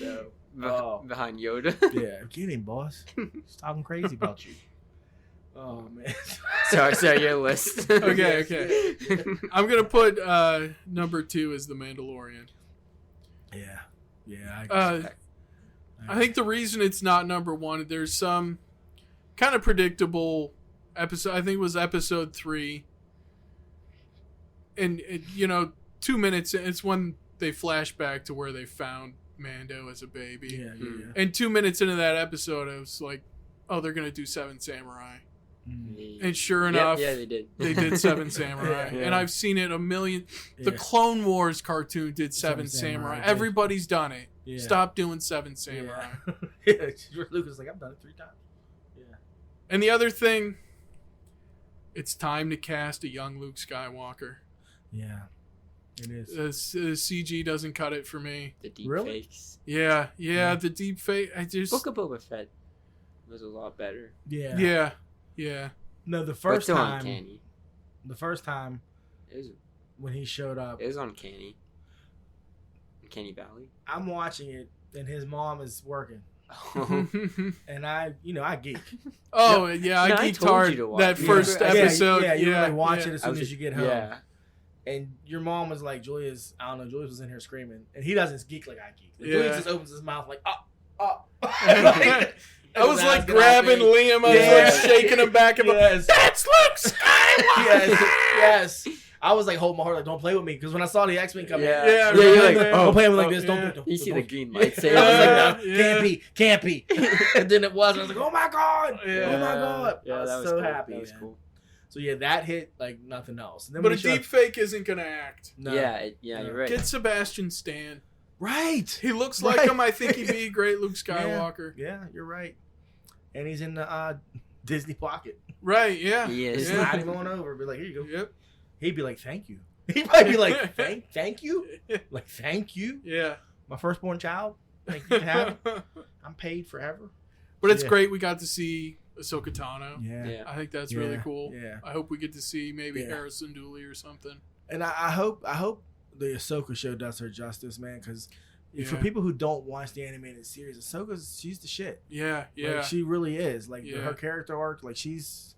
No. Be- Oh. behind Yoda. Yeah, get him, boss. He's talking crazy about you. Oh man. Sorry, your list. Okay. I'm gonna put number 2 as the Mandalorian. Yeah. Yeah. I think the reason it's not number 1, there's some kind of predictable episode. I think it was episode 3, and 2 minutes. It's when they flash back to where they found Mando as a baby. Yeah. And 2 minutes into that episode, I was like, "Oh, they're gonna do 7 Samurai." And sure enough, yeah, they did. they did 7 Samurai. Yeah. And I've seen it a million. The Yeah. Clone Wars cartoon did 7 Samurai, Samurai. yeah. Everybody's done it. Yeah. Stop doing 7 Samurai. Yeah. George Lucas is like, I've done it 3 times. Yeah. And the other thing, it's time to cast a young Luke Skywalker. Yeah. It is. The CG doesn't cut it for me. The deep Really? fakes. Yeah, Yeah. the deep fake. I just, Book of Boba Fett was a lot better. Yeah. yeah. No, the But first still time. uncanny. The first time It when he showed up, was uncanny. Uncanny Valley. I'm watching it, and his mom is working, Oh, and I geek. Oh yeah, No, I I geeked told hard you to watch that it. first Yeah, episode. Yeah, you yeah, like watch yeah. it as soon as you get home. Yeah. And your mom was like, Julius, I don't know, Julius was in here screaming. And he doesn't geek like I geek. Like, Yeah. Julius just opens his mouth like, I was like grabbing Liam. I was Yeah. like shaking him back and Yes. that's Luke Skywalker. yes. I was like holding my heart like, don't play with me. Because when I saw the X-Men come Yeah. in, Yeah, you're right, like, man. don't play with me like Oh, this. yeah. Don't. You see the don't. green I light was say, like, no, Yeah. can't be. And then it was. And I was like, oh my God. Yeah. Oh my God. Yeah, I was that was so cool. happy. That was man. cool. So yeah, that hit like nothing else. And then But when a he showed- deep fake isn't gonna act. No. Yeah, you're right. Get Sebastian Stan. Right. He looks Right. like him. I think he'd be a great Luke Skywalker. Yeah, you're right. And he's in the Disney pocket. Right? Yeah. He is. Just Yeah. slide him on over. Be like, here you go. Yep. He'd be like, thank you. He might be like, thank you. Like, thank you. Yeah. My firstborn child. Like, you can have it. I'm paid forever. But it's Yeah. great we got to see Ahsoka Tano. Yeah. Yeah. I think that's Yeah. really cool. Yeah. I hope we get to see maybe Yeah. Harrison Dooley or something. And I hope the Ahsoka show does her justice, man. Because for Yeah. people who don't watch the animated series, she's the shit. Yeah, yeah. Like, she really is. Like Yeah. her character arc, like she's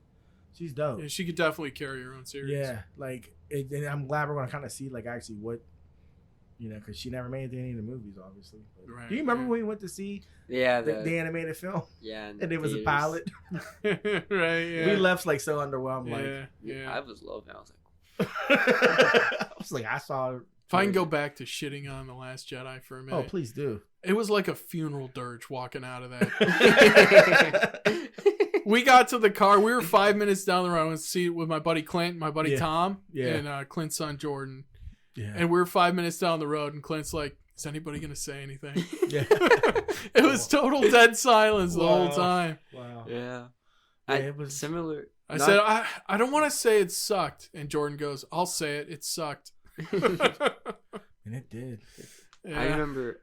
dope. Yeah, she could definitely carry her own series. Yeah, like, and I'm glad we're gonna kind of see like actually what, because she never made it to any of the movies, obviously. But Right, do you remember yeah. when we went to see Yeah, the animated film yeah, in and it was a theaters. pilot? right, yeah. We left like so underwhelmed. Yeah, yeah. I was loving it. I was like, I was like, I saw. If I can go back to shitting on The Last Jedi for a minute. Oh, please do. It was like a funeral dirge walking out of that. We got to the car. We were 5 minutes down the road. I went to see it with my buddy Clint, my buddy Yeah. Tom, Yeah. and Clint's son Jordan. Yeah. And we were 5 minutes down the road, and Clint's like, "Is anybody gonna say anything?" Yeah. It was total dead silence the whole Wow. time. Wow. yeah. Yeah, it was- similar. I not- said, I don't want to say it sucked. And Jordan goes, I'll say it. It sucked. And it did. Yeah. I remember,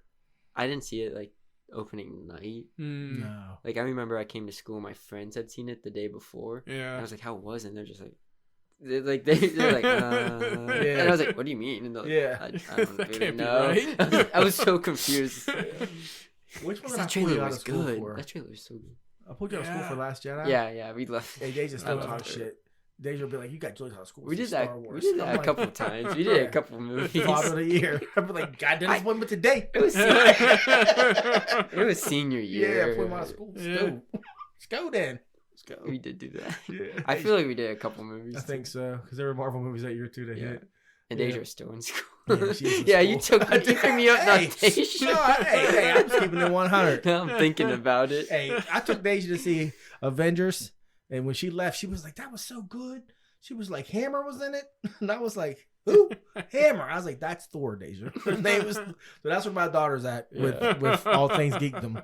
I didn't see it like opening night. Mm, No. Like I remember, I came to school. My friends had seen it the day before. And I yeah. was like, "How was it?" And they're just like, they're like, and I was like, "What do you mean?" And they're like, Yeah. I don't That really can't be know. right. I was so confused. Which one did I That pull trailer you out was of school good. for? That trailer was so good. I pulled you out of school Yeah. for Last Jedi. Yeah, we left. Hey, Deja I still loved talk it. shit. Deja will be like, "You got Julie out of school." We for did Star that. Wars. We did I'm that a like, couple of times. We did Yeah. a couple of movies. Father of the year. I'd be like, "God, disappointment today." It was it was senior year. Yeah, I put him out of school. Yeah. Still. Let's go then. Let's go. We did do that. Yeah. I feel like we did a couple movies. I think so because there were Marvel movies that year too that Yeah. hit. And Yeah. Deja was still in school. Yeah, she's in Yeah, you school. took you picked me up, Hey, not Deja. no, hey, I'm just keeping it 100. Now I'm thinking about it. Hey, I took Deja to see Avengers, and when she left, she was like, "That was so good." She was like, "Hammer was in it," and I was like, "Who? Hammer?" I was like, "That's Thor, Deja." Her name was. So that's where my daughter's at with all things geekdom.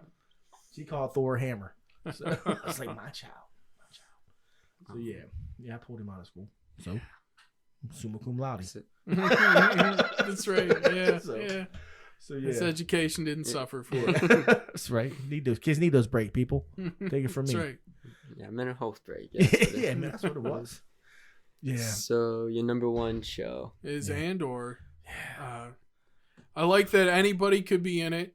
She called Thor Hammer. So I was like, "My child." So yeah, I pulled him out of school. So summa cum laude. That's right. Yeah. So, yeah. So His yeah, education didn't suffer for it. that's right. Kids need those break, people. Take it from That's me. right. Yeah, mental health break. That's what it Yeah, is. man, that's what it was. Yeah. So your number one show. Is Yeah. Andor. I like that anybody could be in it.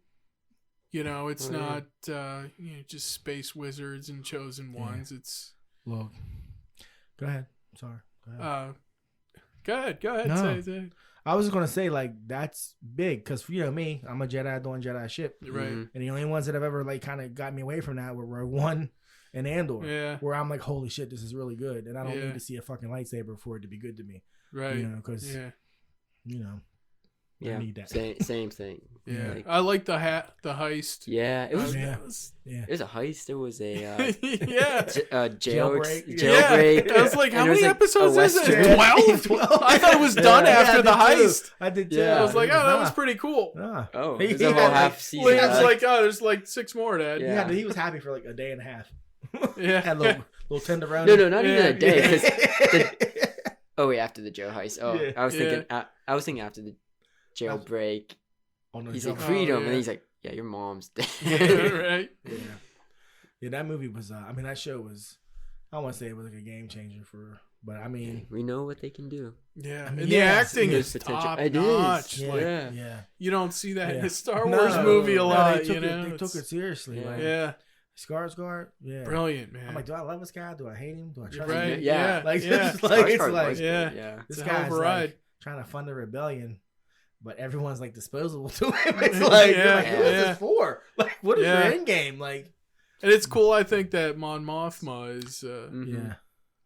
You know, it's Oh, yeah. not just space wizards and chosen ones. It's Well, go ahead. Sorry. Go ahead. go ahead. Go ahead. No. Say. I was just gonna say like that's big because me, I'm a Jedi doing Jedi shit, You're right. Mhm. and the only ones that have ever like kind of got me away from that were Rogue One and Andor, Yeah. where I'm like, holy shit, this is really good, and I don't Yeah. need to see a fucking lightsaber for it to be good to me, Right. you know, because Yeah. Yeah, need that. same thing. Yeah. Like- I like the heist. Yeah, it was. Yeah. That was- yeah, It was a heist. It was a yeah. Jailbreak. jailbreak. I was like, And how it was many like episodes a is it? Western. 12? I thought it was done after the heist. I did too. Yeah. I was like, oh, that was Nah. pretty cool. Nah. Oh, He it was a had, whole like- half season. Liam's left. like, oh, there's like 6 more, Dad. Yeah. He was happy for like a day and a half. Yeah. Had a little tenderoni. no, not even Yeah. a day. 'Cause oh wait, after the Joe heist. Oh, Yeah. I was thinking. I was thinking after the jailbreak. Oh, no, He's jump. like freedom, yeah. and he's like, yeah, your mom's dead. right. Yeah, that movie was. I mean, that show was. I don't want to say it was like a game changer but I mean, We know what they can do. Yeah. I mean, And yeah, the acting there's is potential. top It is. notch. yeah, Like, Yeah. yeah. you don't see that in Yeah. a Star No, Wars movie a no, lot, they took you know? They took It's- it seriously. Yeah. Like, Yeah. Skarsgård, yeah. Brilliant, man. I'm like, do I love this guy? Do I hate him? Do I trust Right. him? Yeah. Like, Yeah. it's like, Skarsgård was yeah. good, yeah. This It's a hell of guy's a like, ride. trying to fund a rebellion, but everyone's like disposable to him. It's like, Yeah, what's this for? Like, what is Yeah. your end game? Like, And it's cool. I think that Mon Mothma is Mhm.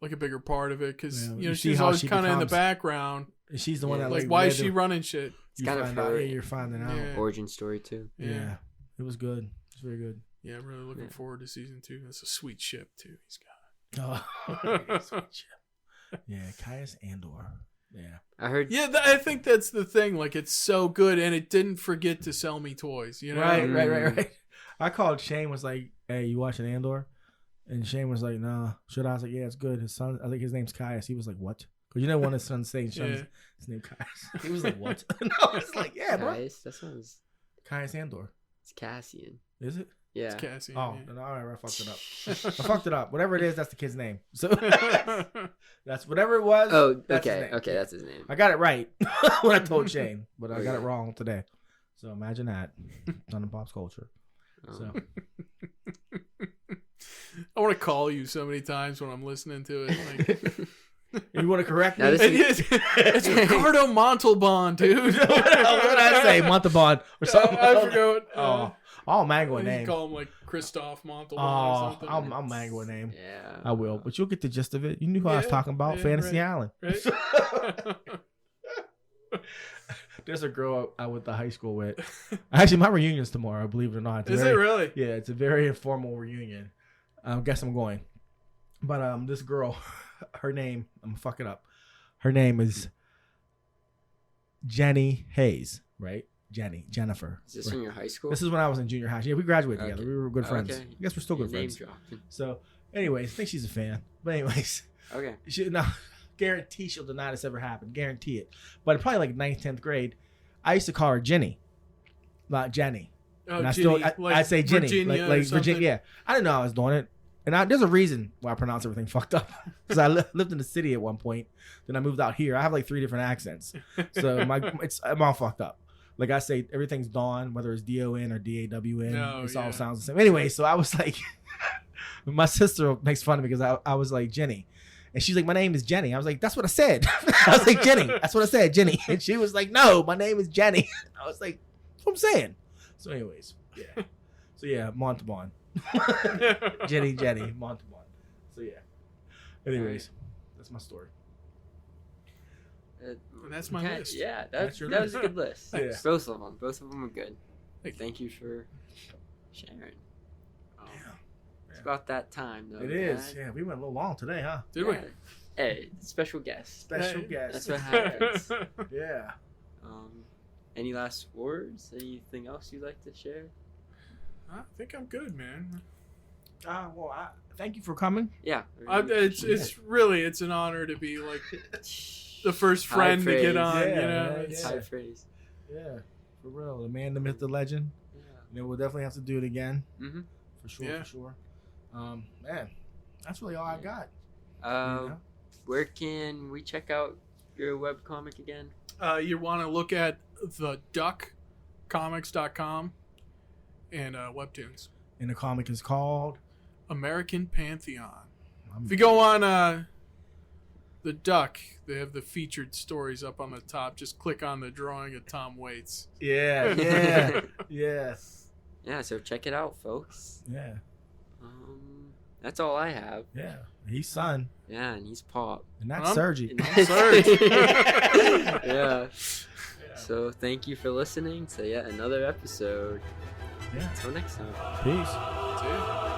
like a bigger part of it because Yeah, you you know see she's how always she kind of in the becomes- background. and she's the one Yeah. that Like, why is led she the- running shit? It's you kind of find out, her yeah, you're finding out. Yeah. origin story too. Yeah. It was good. It's very good. Yeah, I'm really looking Yeah. forward to season 2. That's a sweet ship too. He's Oh. got. Yeah, Caius Andor. Yeah. I heard. Yeah, I think that's the thing. Like, it's so good, and it didn't forget to sell me toys. You know, Right. I called Shane, was like, hey, you watching Andor? And Shane was like, nah. Should I? I was like, yeah, it's good. His son, I think his name's Caius. He was like, what? Because you know one of his sons saying Yeah. his name Caius. He was like, what? No, I was like, yeah, bro. Guys, that sounds. Caius Andor. It's Cassian. Is it? Yeah. It's Cassie. Oh, yeah. no, all right, I fucked it up. I fucked it up. Whatever it is, that's the kid's name. So that's whatever it was. Oh, that's his okay. name. Okay, that's his name. I got it right when I told Shane, but I got it Okay. wrong today. So imagine that. Done in Bob's culture. Oh. So I want to call you so many times when I'm listening to it. Like, you want to correct me? Now this it's Ricardo Montalban, dude. what did I say? Montalban or something? I forgot. I'll mangle a You name. call him like Christoph Montalban or Oh, something. I'll mangle a name. Yeah. I will, but you'll get the gist of it. You knew who I was Yeah, talking about, yeah, Fantasy right. Island. Right? There's a girl I went to high school with. Actually, my reunion's tomorrow. Believe it or not. It's Is very- it really? Yeah, it's a very informal reunion. I guess I'm going. But this girl, her name, I'm gonna fuck it up. Her name is Jenny Hayes, right? Jennifer. Is this from your high school? This is when I was in junior high. Yeah, we graduated Okay. together. We were good friends. Okay. I guess we're still good Name friends. dropping. So, anyways, I think she's a fan. But anyways, Okay. she no guarantee she'll deny this ever happened. Guarantee it. But probably like 9th, 10th grade, I used to call her Jenny, not Jenny. Oh, And I Ginny, still, like I say Jenny, Virginia or like something. Virginia. Yeah, I didn't know I was doing it, and there's a reason why I pronounce everything fucked up. Because I lived in the city at one point, then I moved out here. I have like 3 different accents, so I'm all fucked up. Like I say, everything's Dawn, whether it's D-O-N or D-A-W-N. Oh, It yeah. all sounds the same. Anyway, so I was like, my sister makes fun of me because I was like Jenny. And she's like, my name is Jenny. I was like, that's what I said. I was like, Jenny. That's what I said, Jenny. And she was like, no, my name is Jenny. I was like, that's what I'm saying. So anyways, yeah. So yeah, Montalban. Jenny, Montalban. So yeah. Anyways, that's my story. And that's my Okay, list. Yeah, That's your that was a list. good list. Yeah. Both of them. Both of them were good. Thank you. Thank you for sharing. Yeah. It's about that time, though. It is. Dad. Yeah, we went a little long today, huh? Did we? Yeah. Hey, special guest. Special Hey, guest. That's what happens. Yeah. Any last words? Anything else you'd like to share? I think I'm good, man. Well, thank you for coming. Yeah. It's an honor to be like the first friend to get on. Yeah, you know, man, It's- yeah. High praise. Yeah, for real. The man, the myth, the legend. Yeah. You know, we'll definitely have to do it again. Mm-hmm. For sure, Yeah. for sure. Man, that's really all I got. Uh, Where can we check out your webcomic again? you want to look at the duckcomics.com and webtoons. And the comic is called American Pantheon. If you go on the Duck, they have the featured stories up on the top. Just click on the drawing of Tom Waits. Yeah, yeah, yeah, Yeah, so check it out, folks. yeah, That's all I have. yeah. He's son, Yeah, and he's Pop. and that's I'm- Sergi. And Serge. Yeah. So thank you for listening to yet another episode. Yeah. Until next time. Peace. That's it.